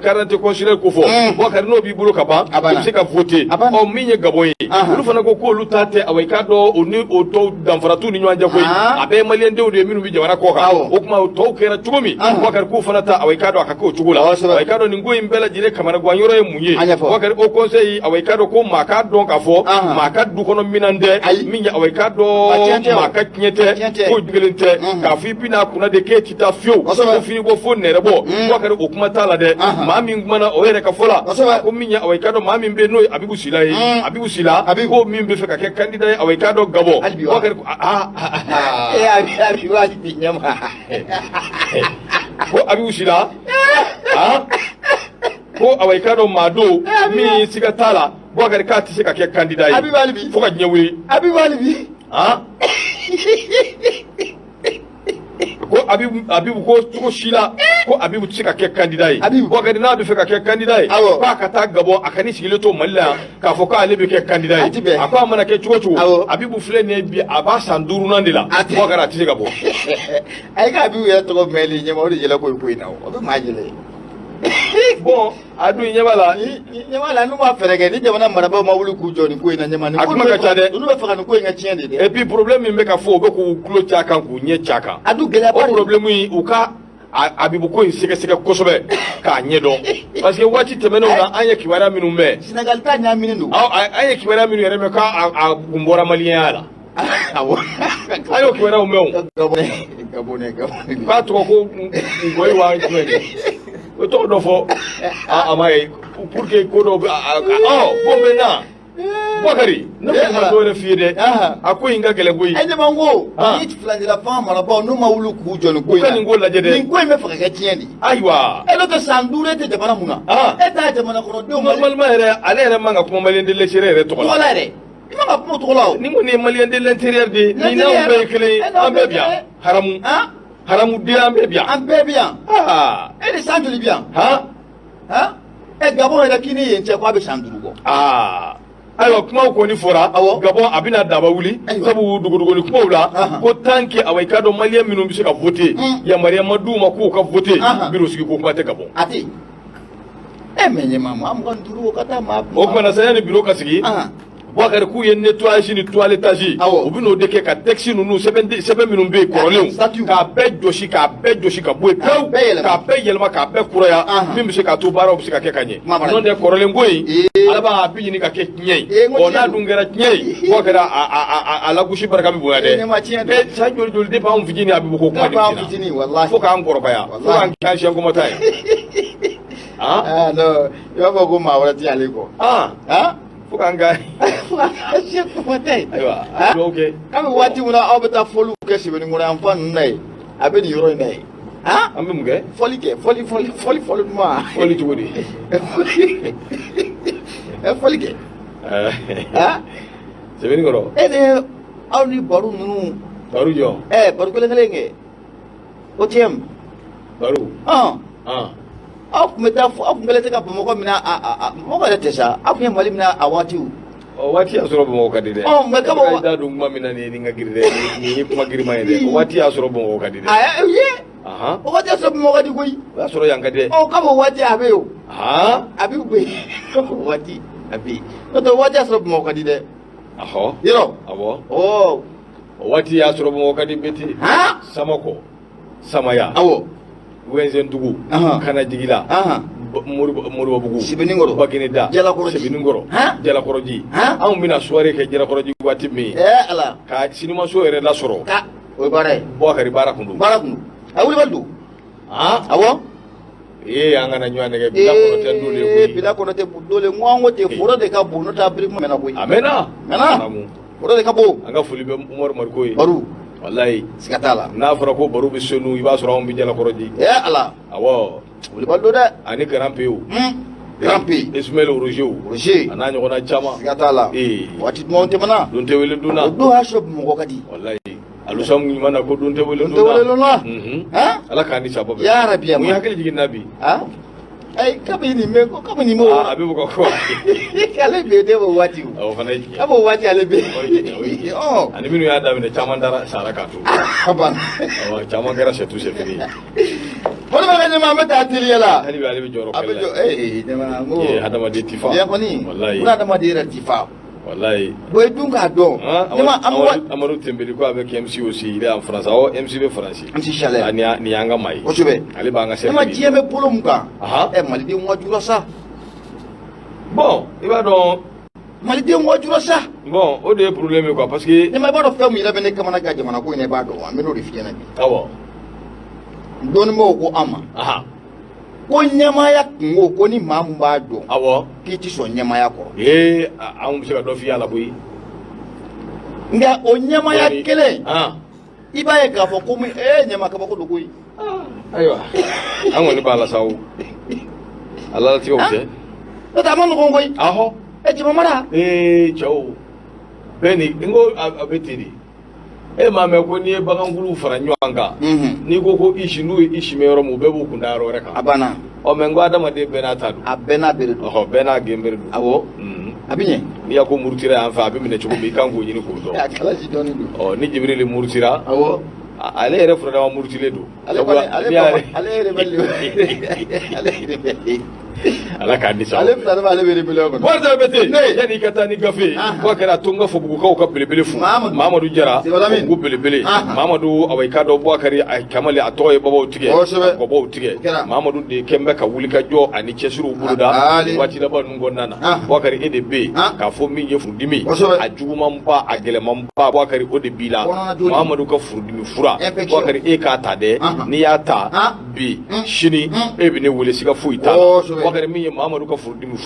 carte consulaire ko fɔ Bakari n'o b'i bolo ka ban i bɛ se ka voté min ye Gabon ye olu fana ko k'olu ta tɛ awayika dɔ o ni o tɔw danfara t'u ni ɲɔgɔn cɛ koyi a bɛɛ ye Malien denw de ye minnu bɛ jamana kɔ kan o tuma o tɔw kɛra cogo min Bakari k'o fana ta awayika dɔ a ka k'o cogo la awayika dɔ nin ko in bɛɛ lajɛlen kamanagan yɔrɔ ye mun ye Bakari Haut Conseil awayika dɔ ko maa k'a dɔn k'a fɔ maa ka du kɔnɔ minan tɛ min ye awayika dɔ maa ka tiɲɛ tɛ ko kelen tɛ k'a fɔ i bɛna kunna de k'e tɛ taa fiyewu ko fini bɔ fo nɛrɛ bɔ Bakari o kuma t'a la dɛ maa min kumana o yɛrɛ ka fɔ la ko min ye awayika dɔ maa min bɛ yen n'o ye Abibu Sila ye Abibu Sila ko min bɛ fɛ ka kɛ candidat ye awayika dɔ Gabon Bakari ko Abibu Sila ko awayika dɔ maa don min siga t'a la Bakari k'a tɛ se ka kɛ candidat ye fo ka diɲɛ wuli ko Abibu ko cogo si la ko Abibu tɛ se ka kɛ candidat ye Bakari n'a bɛ fɛ ka kɛ candidat ye k'a ka taa Gabon a ka n'i sigilen to Mali la yan k'a fɔ k'ale bɛ kɛ candidat ye a ko a mana kɛ cogo cogo Abibu filɛ nin ye bi a b'a san 5nan de la Bakari a tɛ se ka bɔ a ye ka Abibu yɛrɛ tɔgɔ mɛnli ɲɛma o de yɛlɛ ko in na o bɛ maa yɛlɛ bon a dun ɲɛma la n'u ma fɛɛrɛ kɛ ni jamana marabaaw ma wuli k'u jɔ nin ko in na ɲɛma a kuma ka ca dɛ olu bɛ fɛ ka nin ko in ka tiɲɛ de dɛ et puis problème min bɛ ka fɔ u bɛ k'u tulo c'a kan k'u ɲɛ c'a kan a dun gɛlɛyaba o problème in u ka Abibu ko in sɛgɛsɛgɛ kosɛbɛ k'a ɲɛdɔn parce que waati tɛmɛnenw na an ye kibaruya minnu mɛn Sénégal ta ɲaaminen don an ye kibaruya minnu yɛrɛ mɛn k'a kun bɔra maliyɛnya la an y'o kibaruyaw mɛn o k'a tɔgɔ ko Ngoyi wa jumɛn o tɔgɔ dɔ fɔ a ma ye pour que ko do bombe Bakari, ne ma do re fiide ako inga gele goyi ay de mango ni fulani la fama la ba no mawulu ku jonu ko ina ni gola jede ni ko me fa ka tieni aywa e lo to sandure te jamana muna e ta jamana ko do normal ma re ale re manga kuma malien de leshere re to la re ima ka kuma to la ni mo ni malien de l'intérieur de ni na be kele ambe bien haramu de ambe bien e de sandule bien e gabon la kini yenche kwa be sanduru go ayiwa kuma ko ni fora Gabon a bɛna daba wuli sabu duguduguni kumaw la ko tant que awai ka dɔn maliyɛn minnu bɛ se ka voter yamaruya ma d'u ma k'u ka voter biro sigi ko kuma tɛ Gabon. ati e mɛ ɲɛma ma mugan duuru ka taa maa. o kumana sa yanni biro ka sigi Bakari k'u ye nettoyage ni toilettage u bɛ n'o de kɛ ka texte ninnu sɛbɛn minnu bɛ yen kɔrɔlenw k'a bɛɛ jɔsi ka bɔ yen pewu k'a bɛɛ yɛlɛma k'a bɛɛ kuraya min bɛ se k'a to baaraw bɛ se ka kɛ ka ɲɛ n'o tɛ kɔrɔlen ko in ala b'a bɛ ɲini ka kɛ tiɲɛ ye n'a dun kɛra tiɲɛ ye Bakari a lagosi barika bɛ bonya dɛ san joli joli depuis anw fitinin a bɛ bɔ ko kuma de fitinin fo k'an kɔrɔbaya fo k'an kɛ siɲɛ kɔmɔta ye non i b'a fɔ ko maa wɛrɛ tɛ ale kɔ fo k'an ka siɲɛ kɔmɔta ye ayiwa dugawu kɛ k'an bɛ waati min na aw bɛ taa fɔliw kɛ Sɛbɛnnikɔrɔ yan fan ninnu na ye a bɛ nin yɔrɔ in na ye an bɛ mun kɛ fɔli kɛ fɔli duman fɔli cogo di fɔli kɛ Sɛbɛnnikɔrɔ e de aw ni baro ninnu baro jɔ baro kelen kɛ o tɛ yan baro aw tun bɛ taa aw tun kɛlen tɛ ka Bamakɔ minɛ Bamakɔ yɛrɛ tɛ sa aw tun ye Mali minɛ a waatiw o waati y'a sɔrɔ Bamakɔ ka di dɛ mɛ kaba da don kuma min na nin ye nin ka giri dɛ nin ye kuma girima ye dɛ o waati y'a sɔrɔ Bamakɔ ka di dɛ o waati y'a sɔrɔ Bamakɔ ka di koyi o y'a sɔrɔ yan ka di dɛ kaba o waati a bɛ yen o a bɛ koyi o waati a bɛ yen n'o tɛ o waati y'a sɔrɔ Bamakɔ ka di dɛ yɔrɔ awɔ o waati y'a sɔrɔ Bamakɔ ka di beti Samakɔ Samaya Wɛnzɛndugu Kanajigila Moribabugu Sɛbɛnnikɔrɔ Bagineda Sɛbɛnnikɔrɔ Jalakɔrɔji anw bɛna soirée kɛ Jalakɔrɔji waati min ala ka sinimaso yɛrɛ lasɔrɔ o ye baara ye Bakari baara kun don a wulibali don awɔ an kana ɲɔgɔn nɛgɛ Bila Kɔnɔtɛ dole koyi Bila Kɔnɔtɛ dole n ko an ko ten foro de ka bon n'o tɛ a biriki mɛnna koyi a mɛnna foro de ka bon an ka foli bɛ Umaru Mariko ye Baru walayi siga t'a la n'a fɔra ko baro bɛ sonu i b'a sɔrɔ anw bɛ Jalakɔrɔji ala awɔ wulibali don dɛ ani Grand P Grand P Ismaël Roger a n'a ɲɔgɔnna caman siga t'a la waati dumanw tɛmɛna don tɛ wele dunna o don y'a sɔrɔ Bamakɔ ka di walayi alusamu ɲuman na ko don tɛ wele dunna ala k'an ni sababa bɛɛ ya rabi mun hakili jiginna bi ayi kabini nin bɛ a bɛ bɔ ka kɔ ale bɛ ne b'o waati o awɔ fana ye tiɲɛ a b'o waati ale bɛ ani minnu y'a daminɛ caman taara sara k'a to awɔ caman kɛra sɛtu sɛfiri o de bɛ kɛ ɲɛma an bɛ taa teliya la hali bi ale bɛ jɔyɔrɔ a bɛ jɔ ɲɛma n ko hadamaden ti fa kɔni walayi hadamaden yɛrɛ ti fa walayi o ye dun k'a dɔn Amadu Tembeli ko a bɛ kɛ MC aussi il est en France awɔ MC bɛ France MC Chalais nin y'an ka maa ye kosɛbɛ ale b'an ka ɲɛma diɲɛ bɛ bolo mun kan malidenw ka jura sa bon i b'a dɔn malidenw ka jura sa bon o de ye problème ye quoi parce que ɲɛma i b'a dɔn fɛn min yɛrɛ bɛ ne kamana gan jamana ko in na i b'a dɔn wa n bɛ n'o de f'i ɲɛna bi awɔ dɔnnibaaw ko an ma ko ɲɛmaaya kungo ko ni maa mun b'a dɔn awɔ k'i ti sɔn ɲɛmaaya kɔrɔ anw bɛ se ka dɔ f'i y'a la koyi nka o ɲɛmaaya kelen i b'a ye k'a fɔ ko ɲɛma kabako don koyi ayiwa an kɔni b'a la sa o ala latigɛw tɛ n'o tɛ a ma nɔgɔn koyi jama mara cɛw bɛɛ ni n ko a bɛ ten de e m'a mɛn ko n'i ye bagankuluw fara ɲɔgɔn kan n'i ko ko isi n'u ye isi mɛn yɔrɔ min u bɛɛ b'u kun da yɔrɔ wɛrɛ kan a banna mɛ n ko adamaden bɛɛ n'a ta don a bɛɛ n'a bere don bɛɛ n'a genbere don awɔ a bɛ ɲɛ n'i y'a ko murutira yan fɛ a bɛ minɛ cogo min i kan k'o ɲini k'o dɔn Alaji dɔɔnin don ni Jibirili murutira awɔ ale yɛrɛ furadama murutilen don ale yɛrɛ bɛ ala k'a di sa ale filanin ale bɛ rebelle kɔnɔ wari bɛ ten yanni i ka taa ni gafe ko kɛra to n ka Fɔbugukaw ka belebele fo Mamadu Jara Fɔbugu belebele Mamadu awai ka dɔn Bakari Kamali a tɔgɔ ye babaw tigɛ kɔbaw tigɛ Mamadu de kɛn bɛ ka wulikajɔ ani cɛsiriw boloda waati laban ninnu kɔnɔna na Bakari e de bɛ yen k'a fɔ min ye furudimi a jugumanba a gɛlɛmanba Bakari o de b'i la Mamadu ka furudimi fura Bakari e k'a ta dɛ n'i y'a ta bi shini e bi ne wele siga fu ita wakari min ye Mahamadu ka furudimi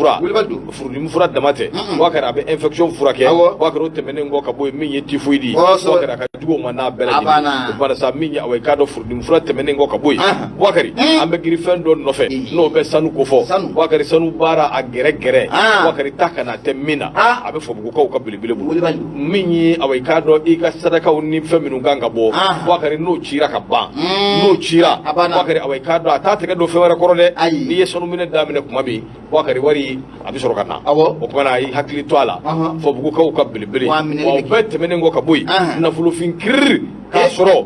fura damate wakari a bɛ infection furakɛ wakari o tɛmɛnen kɔ ka bɔ min ye typhoïde wakari a ka jugu ma n'a bɛɛ lajɛlen o kumana sa min ye awɔ i k'a dɔn furudimi fura tɛmɛnen kɔ ka bɔ yen wakari an bɛ giri fɛn dɔ nɔfɛ n'o bɛ sanu kofɔ wakari sanu baara a gɛrɛ wakari ta kana tɛ min na a bɛ Fɔbugukaw ka belebele bolo min ye awɔ i k'a dɔn i ka sadakaw ni fɛn minnu kan ka bɔ wakari n'o cira ka ban n'o cira wakari awɔ i k'a dɔn a t'a tɛgɛ don fɛn wɛrɛ kɔrɔ dɛ n'i ye sanu minɛ daminɛ kuma min wakari wari a bɛ sɔrɔ ka na o kumana a y'i hakili to a la Fɔbugukaw ka belebele wa o bɛɛ tɛmɛnen kɔ ka bɔ yen nafolofin kiriri k'a sɔrɔ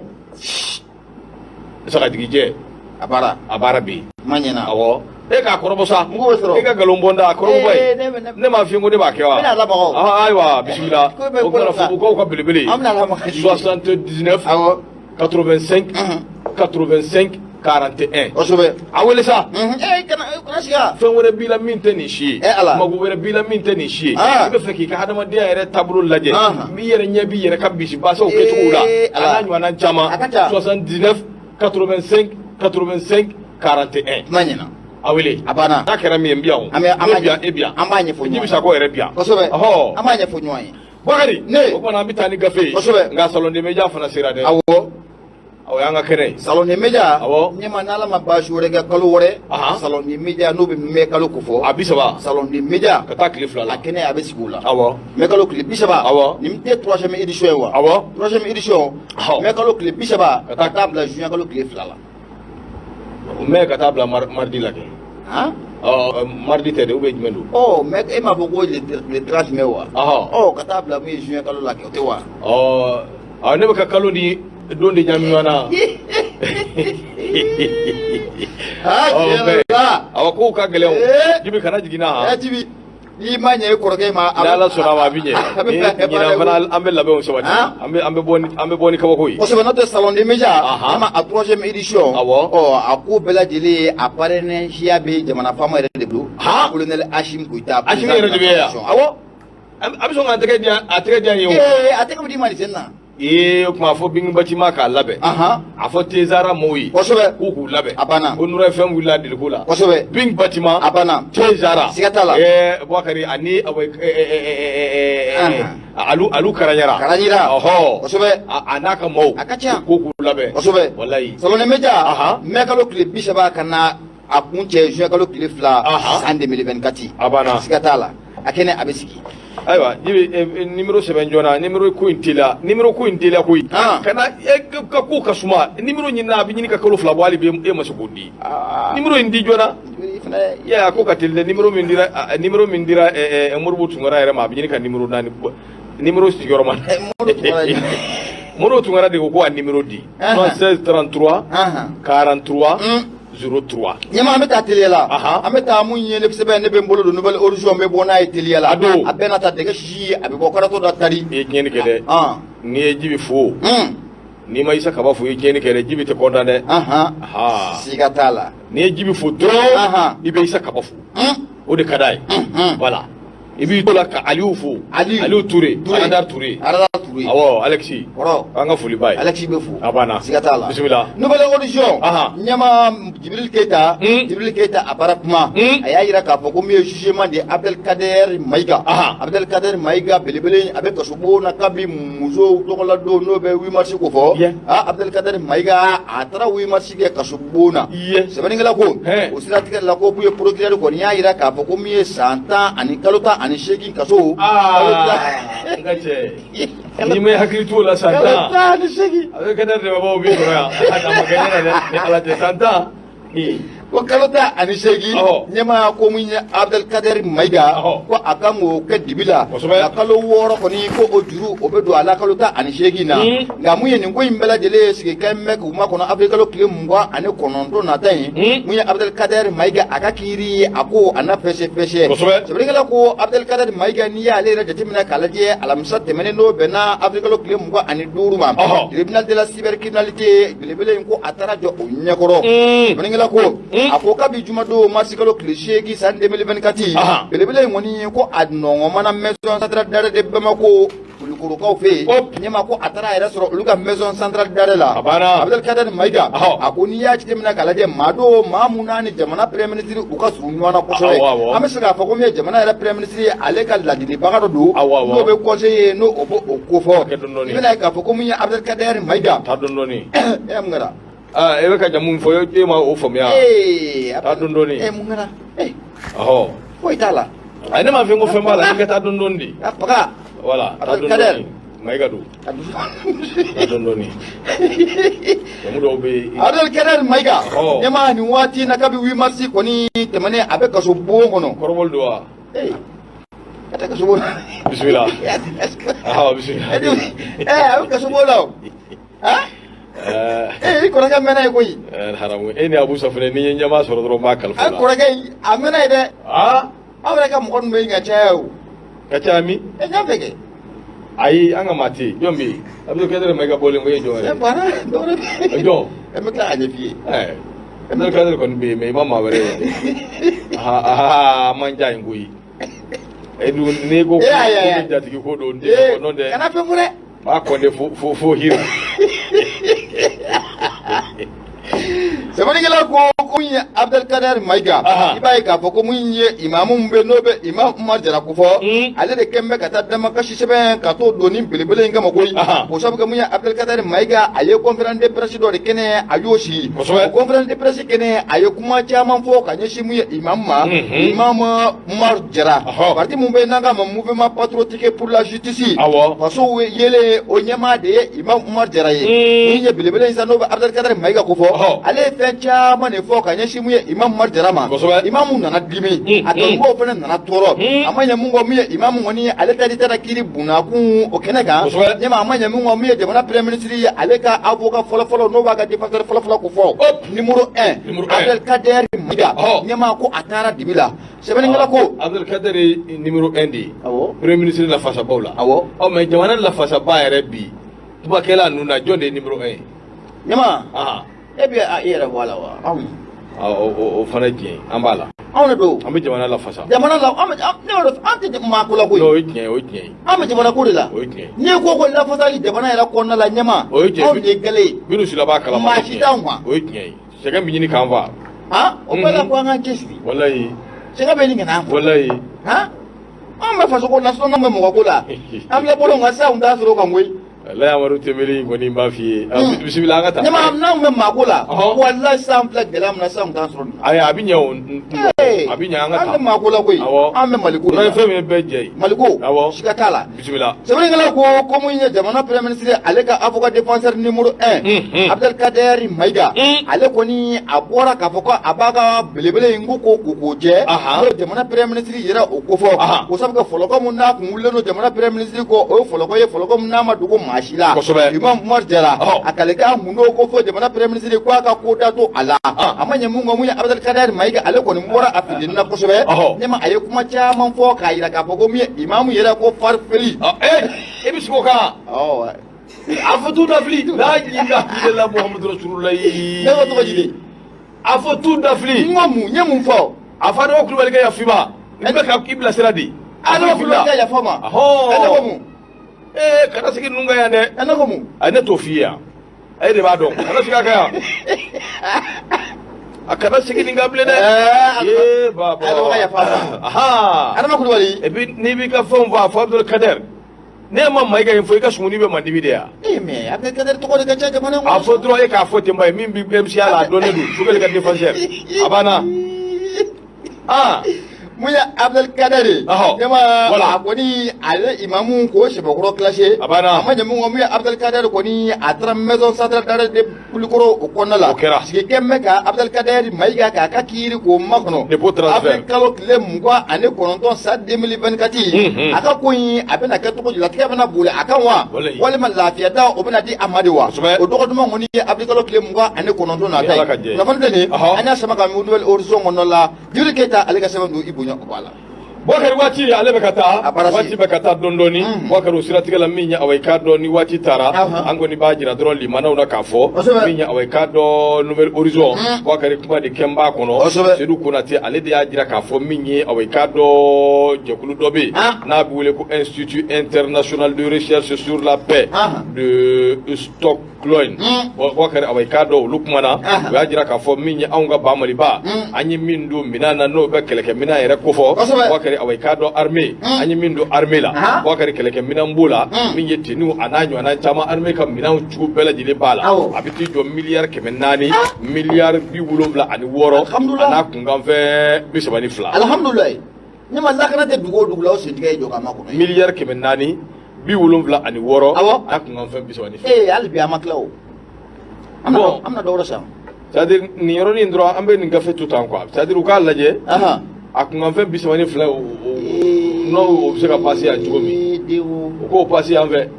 sagadijɛ a baara bɛ yen awɔ e k'a kɔrɔbɔ sa e ka nkalon bɔ n da a kɔrɔbɔ ye ne m'a f'i ye ko ne b'a kɛ wa ayiwa bisimila o kumana Fɔbugukaw ka belebele 79 85 85 41 a wele sa fɛn wɛrɛ b'i la min tɛ nin si ye mago wɛrɛ b'i la min tɛ nin si ye i bɛ fɛ k'i ka hadamadenya yɛrɛ taabolo lajɛ min yɛrɛ ɲɛ b'i yɛrɛ ka bisibasaw kɛcogo la a n'a ɲɔgɔnna caman 79 85 85 41 a wele n'a kɛra min ye n bi yan e bi yan an b'a ɲɛfɔ ɲɔgɔn ye Jibisa ko yɛrɛ bi yan an b'a ɲɛfɔ ɲɔgɔn ye Bakari o kumana an bɛ taa ni gafe ye nka salon de média fana sera dɛ awɔ y'an ka kɛnɛ salon de média ne ma n'Ala ma baasi wɛrɛ kɛ kalo wɛrɛ salon de média n'o bɛ mɛn kalo kofɔ a 30 salon de média ka taa tile 2 la a kɛnɛ a bɛ sigi o la mɛn kalo tile 30 nin tɛ 3e édition ye wa 3e édition mɛn kalo tile 30 ka taa bila juin kalo tile 2 la mɛn ka taa bila mardi la kɛ mardi tɛ dɛ ou bien jumɛn don mɛ e m'a fɔ ko le 30 mai wa ka taa bila min ye juin kalo la kɛ o tɛ wa ne bɛ ka kalo di don de ɲami ɲɔgɔn na awɔ kow ka gɛlɛn o Jibi kana jigin na han Jibi n'i ma ɲɛ i kɔrɔkɛ ma n'Ala sɔnna ma a bɛ ɲɛ ɲinan fana an bɛ labɛnw sabati an bɛ bɔ ni kabako ye kosɛbɛ n'o tɛ salon de média ama a 3e édition a ko bɛɛ lajɛlen a parrainage siya bɛ jamana faama yɛrɛ de bolo colonel Ashim Goyita Ashim yɛrɛ de bɛ yan awɔ a bɛ sɔn ka a tɛgɛ di yan ye o a tɛgɛ bɛ di ma nin sen na o kuma fɔ Bingi Bâtiment k'a labɛn a fɔ Tezara mɔɔw ye kosɛbɛ k'u labɛn a banna ko Nura FM wulila deliko la kosɛbɛ Bingi Bâtiment a banna Tezara siga t'a la Bakari ani alu Karanyara kosɛbɛ a n'a ka mɔɔw a ka ca ko k'u labɛn kosɛbɛ walayi salon de média mai kalo tile 30 ka na a kun cɛ juin kalo tile 2 san 2024 a banna siga t'a la a kɛnɛ a bɛ sigi ayiwa Jibi numéro sɛbɛn joona numéro ko in teliya koyi kana ka ko ka suma numéro ɲinina a bɛ ɲini ka kalo 2 bɔ hali bi e ma se k'o di numéro in di joona a ko ka teli dɛ numéro min dira Moribo Tunkara yɛrɛ ma a bɛ ɲini ka numéro 4 numéro sigiyɔrɔma Moribo Tunkara de ko a numéro di 76 33 43 03 ɲɛma an bɛ taa teliya la an bɛ taa mun ye ne sɛbɛn ne bɛ n bolo don nouvelle horizon n bɛ bɔ n'a ye teliya la a bɛɛ na ta dɛgɛ sisi a bɛ bɔ karato da tari i ye tiɲɛni kɛ dɛ n'i ye Jibi fo n'i ma Isa Kaba fo i ye tiɲɛni kɛ dɛ Jibi tɛ content dɛ siga t'a la n'i ye Jibi fo dɔrɔn i bɛ Isa Kaba fo o de ka d'a ye voilà i b'i to la ka Aliyu fo Aliyu Ture Aradar Ture awɔ Alexis an ka foli b'a ye Alexis bɛ fo a banna siga t'a la bisimila nouvelle audition ɲɛma Jibril Keyita a baara kuma a y'a jira k'a fɔ ko min ye jugement de Abdelkader Mayiga Abdelkader Mayiga belebele a bɛ kaso bon na kabi musow tɔgɔla don n'o bɛ 8 mars ko fɔ Abdelkader Mayiga a taara 8 mars kɛ kaso bon na sɛbɛnnikɛla ko o siratigɛ la ko ye procureur kɔni y'a jira k'a fɔ ko min ye san 10 ani kalo 18 kaso n ka cɛ n'i ma hakili t'o la san 10 ani 8 a bɛ kɛnɛ dɛmɛbaaw b'i sɔrɔ yan a ma kɛ ne la dɛ ni Ala tɛ san 10 ko kalo 18 ɲɛmaa ko min ye Abdelkader Mayiga ko a kan k'o kɛ dibi la nka kalo 6 kɔni ko o juru o bɛ don a la kalo 18 na nka mun ye nin ko in bɛɛ lajɛlen ye sigi kɛ mɛn k'u makɔnɔ avril kalo tile 29 nata in mun ye Abdelkader Mayiga a ka kiiri a ko a na fɛsɛ sɛbɛnnikɛla ko Abdelkader Mayiga n'i y'ale yɛrɛ jateminɛ k'a lajɛ alamisa tɛmɛnen n'o bɛnna avril kalo tile 25 ma tribunal de la cybercriminalité belebele in ko a taara jɔ o ɲɛkɔrɔ sɛbɛnnikɛla ko a ko kabi jumadon marsi kalo tile 8 san 2024 belebele in kɔni ko a nɔgɔmana maison centrale d'arrêt de Bamako urukaw fe nyama ko atara yɛrɛ sɔrɔ olu ka maison centrale dare la Abdel Kader Maïga a ko n'i y'a jateminɛ k'a lajɛ maa dɔw maa mun n'a ni jamana premier ministre u ka surun ɲɔgɔn na kosɛbɛ an bɛ se k'a fɔ ko min ye jamana yɛrɛ premier ministre ye ale ka ladilibaga dɔ don n'o bɛ conseiller n'o o b'o ko fɔ i bɛna ye k'a fɔ ko min ye Abdel Kader Maïga taa dɔɔni mun kɛra e bɛ ka jamu fɔ e ma o faamuya taa dɔɔni mun kɛra foyi t'a la ne m'a fɛ ko fɛn b'a la i ka taa dɔɔni de voilà taa dɔɔni Maïga don taa dɔɔni jamu dɔw bɛ yen Abdel Kader Maïga ɲɛma nin waati na kabi 8 mars kɔni tɛmɛnen a bɛ kaso bon kɔnɔ kɔrɔbɔli don wa ka taa kaso bon bisimila bisimila a bɛ kaso bon la i kɔrɔkɛ mɛnna ye koyi haramu e ni Abu Safile ni ye ɲɛma sɔrɔ dɔrɔn n b'a kalifa la kɔrɔkɛ a mɛnna ye dɛ aw yɛrɛ ka mɔgɔ ninnu bɛ yen ka caya o ka caya min ɲa fɛ kɛ ayi an ka maa tɛ yen jɔn bɛ yen Abdel Kader Maïga bɔlen ko e jɔn yɛrɛ jɔn an bɛ tila ka ɲɛ f'i ye Abdel Kader kɔni bɛ yen mais i ma maa wɛrɛ ye a man ja yen koyi e dun n'i ko ko jatigi ko don n'o tɛ kana fɛn fɔ dɛ b'a kɔnde fo hiri sɛbɛnnikɛla ko min ye Abdel Kader Maïga i b'a ye k'a fɔ ko min ye imamu min bɛ n'o bɛ Imam Umar Jara ko fɔ ale de kɛn bɛ ka taa damakasi sɛbɛn ka t'o don ni belebele in kama koyi o sabu kɛ min ye Abdel Kader Maïga a ye conférence de presse dɔ de kɛnɛ a y'o sigi o conférence de presse kɛnɛ a ye kuma caman fɔ ka ɲɛsin min ye imamu ma Imam Umar Jara parti mun bɛ yen n'an k'a ma mouvement patriotique pour la justice faso yelen o ɲɛmaa de ye Imam Umar Jara ye min ye belebele in sa n'o bɛ Abdel Kader Maïga ko fɔ ale ye fɛn caman de fɔ ka ɲɛsin mun ye Imam Umar Jara ma imamu nana dimi a dɔnnibaw fana nana tɔɔrɔ a ma ɲɛ mun kɔ min ye imamu kɔni ale tali tara kiiri bunakun o kɛnɛ kan ɲɛma a ma ɲɛ mun kɔ min ye jamana premier ministre ye ale ka avocat fɔlɔfɔlɔ n'o b'a ka défenseur fɔlɔfɔlɔ ko fɔ numéro 1 Abdel Kader Maïga ɲɛma ko a taara dibi la sɛbɛnnikɛla ko Abdel Kader ye numéro 1 de ye premier ministre lafasabaw la mais jamana lafasaba yɛrɛ bi tubakɛla ninnu na jɔn de ye numéro 1 ye ɲɛma e bɛ e yɛrɛ bɔ a la wa o fana ye tiɲɛ an b'a la anw de don an bɛ jamana lafasa jamana la an tɛ maa ko la koyi o ye tiɲɛ o ye tiɲɛ an bɛ jamana ko de la o ye tiɲɛ n'i ko ko lafasali jamana yɛrɛ kɔnɔna la ɲɛma o ye tiɲɛ anw de ye gɛlɛ ye minnu sila b'a kalama maa si t'anw ma o ye tiɲɛ ye sɛgɛ min ɲini k'an fa o bɛɛ la ko an k'an cɛsiri walayi sɛgɛ bɛ nin ka n'an fa walayi anw bɛ faso ko la n'anw bɛ mɔgɔ ko la an bɛ bolo nka sisan t'a sɔrɔ o kan koyi la Amadu Tembeli kɔni b'a f'i ye bisimila an ka taa ɲɛma n'anw bɛ maa ko la walayi sisan filɛ gɛlɛya min na sisan t'an sɔrɔ nin ayi a bɛ ɲɛ o a bɛ ɲɛ an ka taa an bɛ maa ko la koyi an bɛ Mali ko de la fɛn min bɛɛ jɛ ye Mali ko siga t'a la bisimila sɛbɛnnikɛla ko min ye jamana premier ministre ale ka avocat défenseur numéro 1 Abdel Kader Maïga ale kɔni a bɔra k'a fɔ ko a b'a ka belebele in ko k'o jɛ n'o jamana premier ministre yɛrɛ o ko fɔ o sabu kɛ fɔlɔkɔ min n'a kun wulilen don jamana premier ministre kɔ o ye fɔlɔkɔ ye fɔlɔkɔ min n'a ma dogo maa si la Imam Umar Jara a kale ka mun n'o ko fɔ jamana premier ministre ko a ka ko da to a la a ma ɲɛ mun kɔ mun ye Abdel Kader Maïga ale kɔni bɔra a fitini na kosɛbɛ ɲɛma a ye kuma caman fɔ k'a jira k'a fɔ ko min ye imamu yɛrɛ ko farifeli e bɛ sigi o kan a fɔ tu dafili la ilaha illallah Muhammadu Rasulullah ne ko tɔgɔ jidi a fɔ tu dafili n ko mun n ye mun fɔ a fa dɔgɔ Kulubali ka yafa ma n bɛ ka i bilasira de a dɔgɔ Kulubali ka yafa ma ne ko mun kana sigi ninnu ka yan dɛ ne ko mun a ne t'o f'i ye yan e de b'a dɔn kana sigi a kan yan a kana sigi nin kan bilen dɛ baba a dɔgɔ yafa ma Adama Kulubali et puis n'i b'i ka fɛnw fɔ a fɔ Abdel Kader ne ma Maïga in fɔ i ka sumuni bɛ Mandibi de yan mais Abdel Kader tɔgɔ de ka ca jamana in kɔnɔ a fɔ dɔrɔn e k'a fɔ ten ba ye min bɛ MC la a dɔnnen don Sogɛli ka défenseur a banna mun ye Abdel Kader ye ɲɛma a kɔni ale imamu k'o sɛbɛkɔrɔ classé a ma ɲɛ mun kɔ mun ye Abdel Kader kɔni a taara maison centrale d'arrêt de Kulikɔrɔ o kɔnɔna la sigi kɛn bɛ ka Abdel Kader Maïga k'a ka kiiri k'o makɔnɔ avril kalo tile 29 san 2024 a ka ko in a bɛna kɛ cogo di latigɛ bɛna boli a kan wa walima lafiya da o bɛna di a ma de wa o dɔgɔ duman kɔni ye avril kalo tile 29 na ta ye kunnafoni tɛ nin an y'a sama ka Nouvelle Horizon kɔnɔna la Jiri Keyita ale ka sɛbɛn don i bonya o b'a la Bokari wati ale bekata wati bekata dondoni Bokari usiratika la minya awekado ni wati tara angoni bajira dron limana una kafo minya awekado nouvelle horizon Bokari kuma de kemba kono sedu kunati ale de ajira kafo minye awekado jekulu dobe na biwele ko Institut International de Recherche sur la Paix de Stockholm Bokari awekado lukmana ajira kafo minye aunga bamali ba anyi mindu minana no bekeleke mina yere kofo Bokari awekado armée anyi mindu armée la Bokari keleke minambula minye tenu ananyo anachama armée kam minan chugu bela jile bala abiti jo milliard kemenani milliard biwulobla ani woro ana kungam fe bisabani fla alhamdulillah nyama zakana te dugo dugula o sindige jo kama ko milliard kemenani biwulobla ani woro ana kungam fe bisabani fla albi amaklaw amna dawra sam c'est-à-dire ni yoro ni ndro ambe ni gafe tout temps quoi c'est-à-dire u ka laje akungam fe bisabani fla no o se ka passer a jugomi ko passer en fait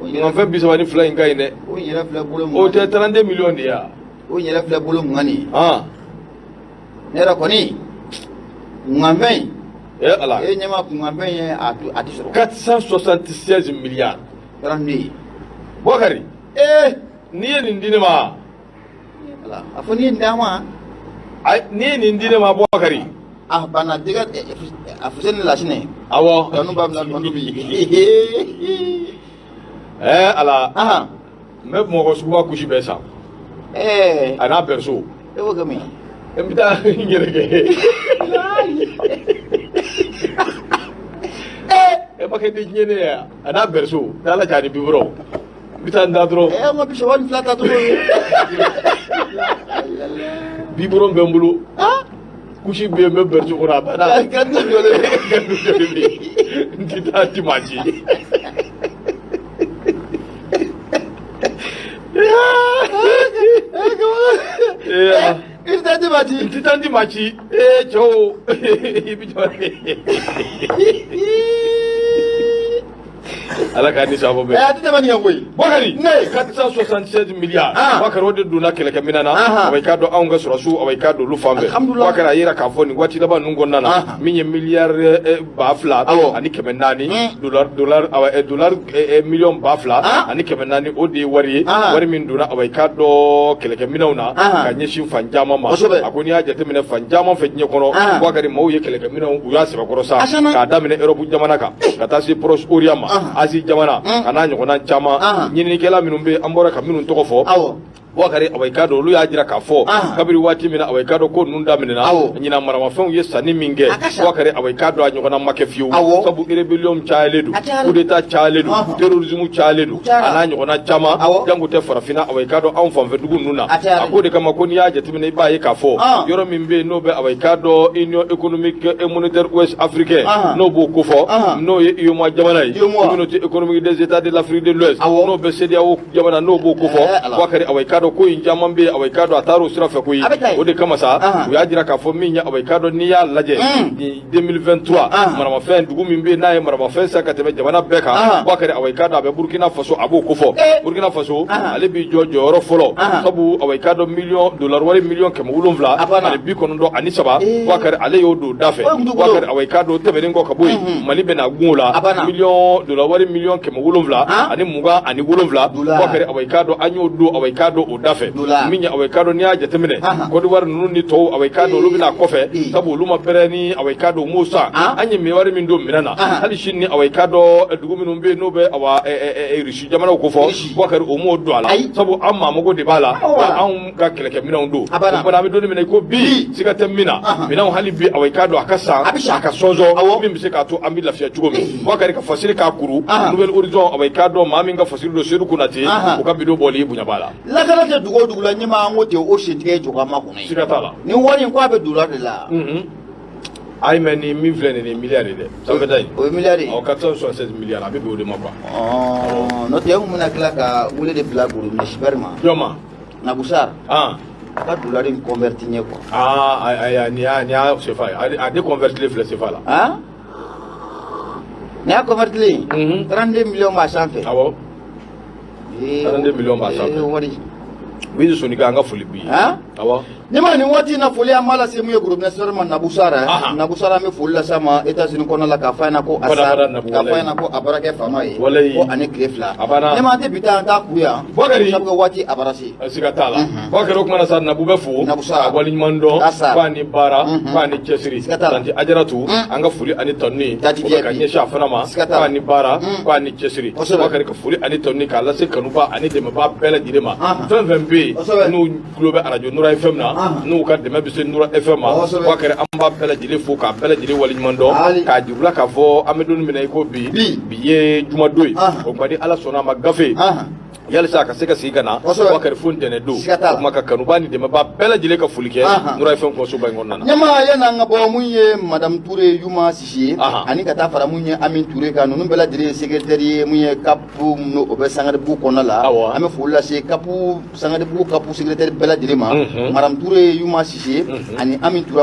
ngam fe bisabani fla inga ine o yera fla bolo o te 32 millions dia o yera fla bolo ngani nera koni ngam ala nyama ngam ati soro 476 milliards randi Bokari ni ni ndine ma ala afoni ndama ni ndine ma Bokari bana diga afusen la sine awo tanu babla tanu bi ala me mo ko suwa kushi besa ana perso wo gami mbita ngerege bake de nyene ya ana perso dala jani bibro mbita ndadro mo bi shawani flata to bibro mbembulu kushi be me berju kuna bana gandu jole ndita timaji ndita timaji cho ala ka ni sabo be ati tamani yangoy Bokari 476 milliards Bokari wode duna keleke minana awai kado aunga surasu awai kado lufambe Bokari ayira ka foni wati daba nungo nana minye milliard bafla ani kemenani dollar million bafla ani kemenani odi wari min duna awai kado keleke minauna kanye shin fanjama ma akoni aje temene fanjama fenye kono Bokari mauye keleke minauna uyase bakorosa ka damine Europe jamana ka katasi pros oriama asi jamana kana nyokona chama nyini kela minumbe ambora ka minun tokofo Bokari awekado lu ya jira ka fo kabiri wati mina awekado ko nunda minena nyina marama fen ye sani minge Bokari awekado anyokona makefiu sabu rebellion chaledu kudeta chaledu terrorism chaledu ana nyokona chama jangu te farafina awekado an fanfe dugu nuna akode kama koni ya jetimina iba ye ka fo yoro mimbe no be awekado Union économique et monétaire ouest africain no bo ko fo no ye yoma jamana yi communauté économique des états de l'Afrique de l'Ouest no be CEDEAO jamana no bo ko fo Bokari awekado ko injamam be awekado ataro sirafa ko yi o de kama sa ya jira ka fo minya awekado ni ya laje ni 2023 marama fen dugu mimbe na ye marama fen sa katebe jamana beka Bokari awekado abe Burkina Faso abo ko fo Burkina Faso ale bi jojo ro folo sabu awekado $1 wari million kemo wulumvla ale bi kono do anisaba Bokari ale yo do dafe Bokari awekado tebe ngo kaboy mali be na gungula $1 wari million kemo wulumvla ani muga ani wulumvla Bokari awekado anyo do awekado o dafe minya awekado ni aje temene ko do war nunu ni to awekado lubina kofe sabu luma pereni awekado musa anyi me wari min do minana hali shinni awekado dugu minum be no be awa rishi jamana ko fo Bokari o mo do ala sabu amma mo go de bala an ga keleke mina ndo ko na mi do mina ko bi sigata mina hali bi awekado akasa akasozo mi mi se ka to ambi lafiya chugomi Bokari ka fasiri ka kuru nouvelle horizon awekado mami nga fasiri do sedu kunati ko ka bido boli bunya bala la kana te dugo dugula nyima ngote o shintige joka makuna sigatala ni woni ko abe dula de la ay meni mi vlene ni milliard de ça veut dire o milliard o 476 milliards abe be o de makwa no te mu na kala ka wule de pla buru mi sperma yoma na busar ka dula de converti nye ko ay ni a c'est fa a de convertir le c'est fa là ni a converti 32 millions ba sanfe 32 millions ba sanfe wari wizi sonika anga foli bi awa nima ni wati na foli amala semu ye groupe national man nabusara me foli la sama États-Unis kona la ka fayna ko asar ka fayna ko abarake fama ye ko ani krefla nima te bita ta kuya bakari sabga wati abarasi siga tala bakari ko mana sa nabu be fu wali mando ko ni bara ko ni cesiri tanti ajaratu anga foli ani tonni ko ka nyesha fana ma ko ni bara ko ni cesiri bakari ko foli ani tonni ka la se kanuba ani de ba bela direma 2020 no globe radio nura fm na n'u ka dɛmɛ bɛ se Nura FM ma wa kɛra an b'a bɛɛ lajɛlen fo k'a bɛɛ lajɛlen waleɲuman dɔn k'a jir'u la k'a fɔ an bɛ don min na i ko bi ye jumadon ye o kuma ni Ala sɔnna a ma gafe yalisa a ka se ka sigi ka na wa kɛra fo ntɛnɛn don o kuma ka kanuba ni dɛmɛba bɛɛ lajɛlen ka foli kɛ Nura FM kɔnsoba in kɔnɔna na. ɲɛmaa yan'an ka bɔ mun ye madame Toure Yuma Sisi ye ani ka taa fara mun ye Ami Toure kan ninnu bɛɛ lajɛlen ye secrétaire ye mun ye kapu o bɛ Sangaribugu kɔnɔna la an bɛ foli lase kapu Sangaribugu kapu secrétaire bɛɛ lajɛlen ma madame Toure Yuma Sisi ani Ami Toure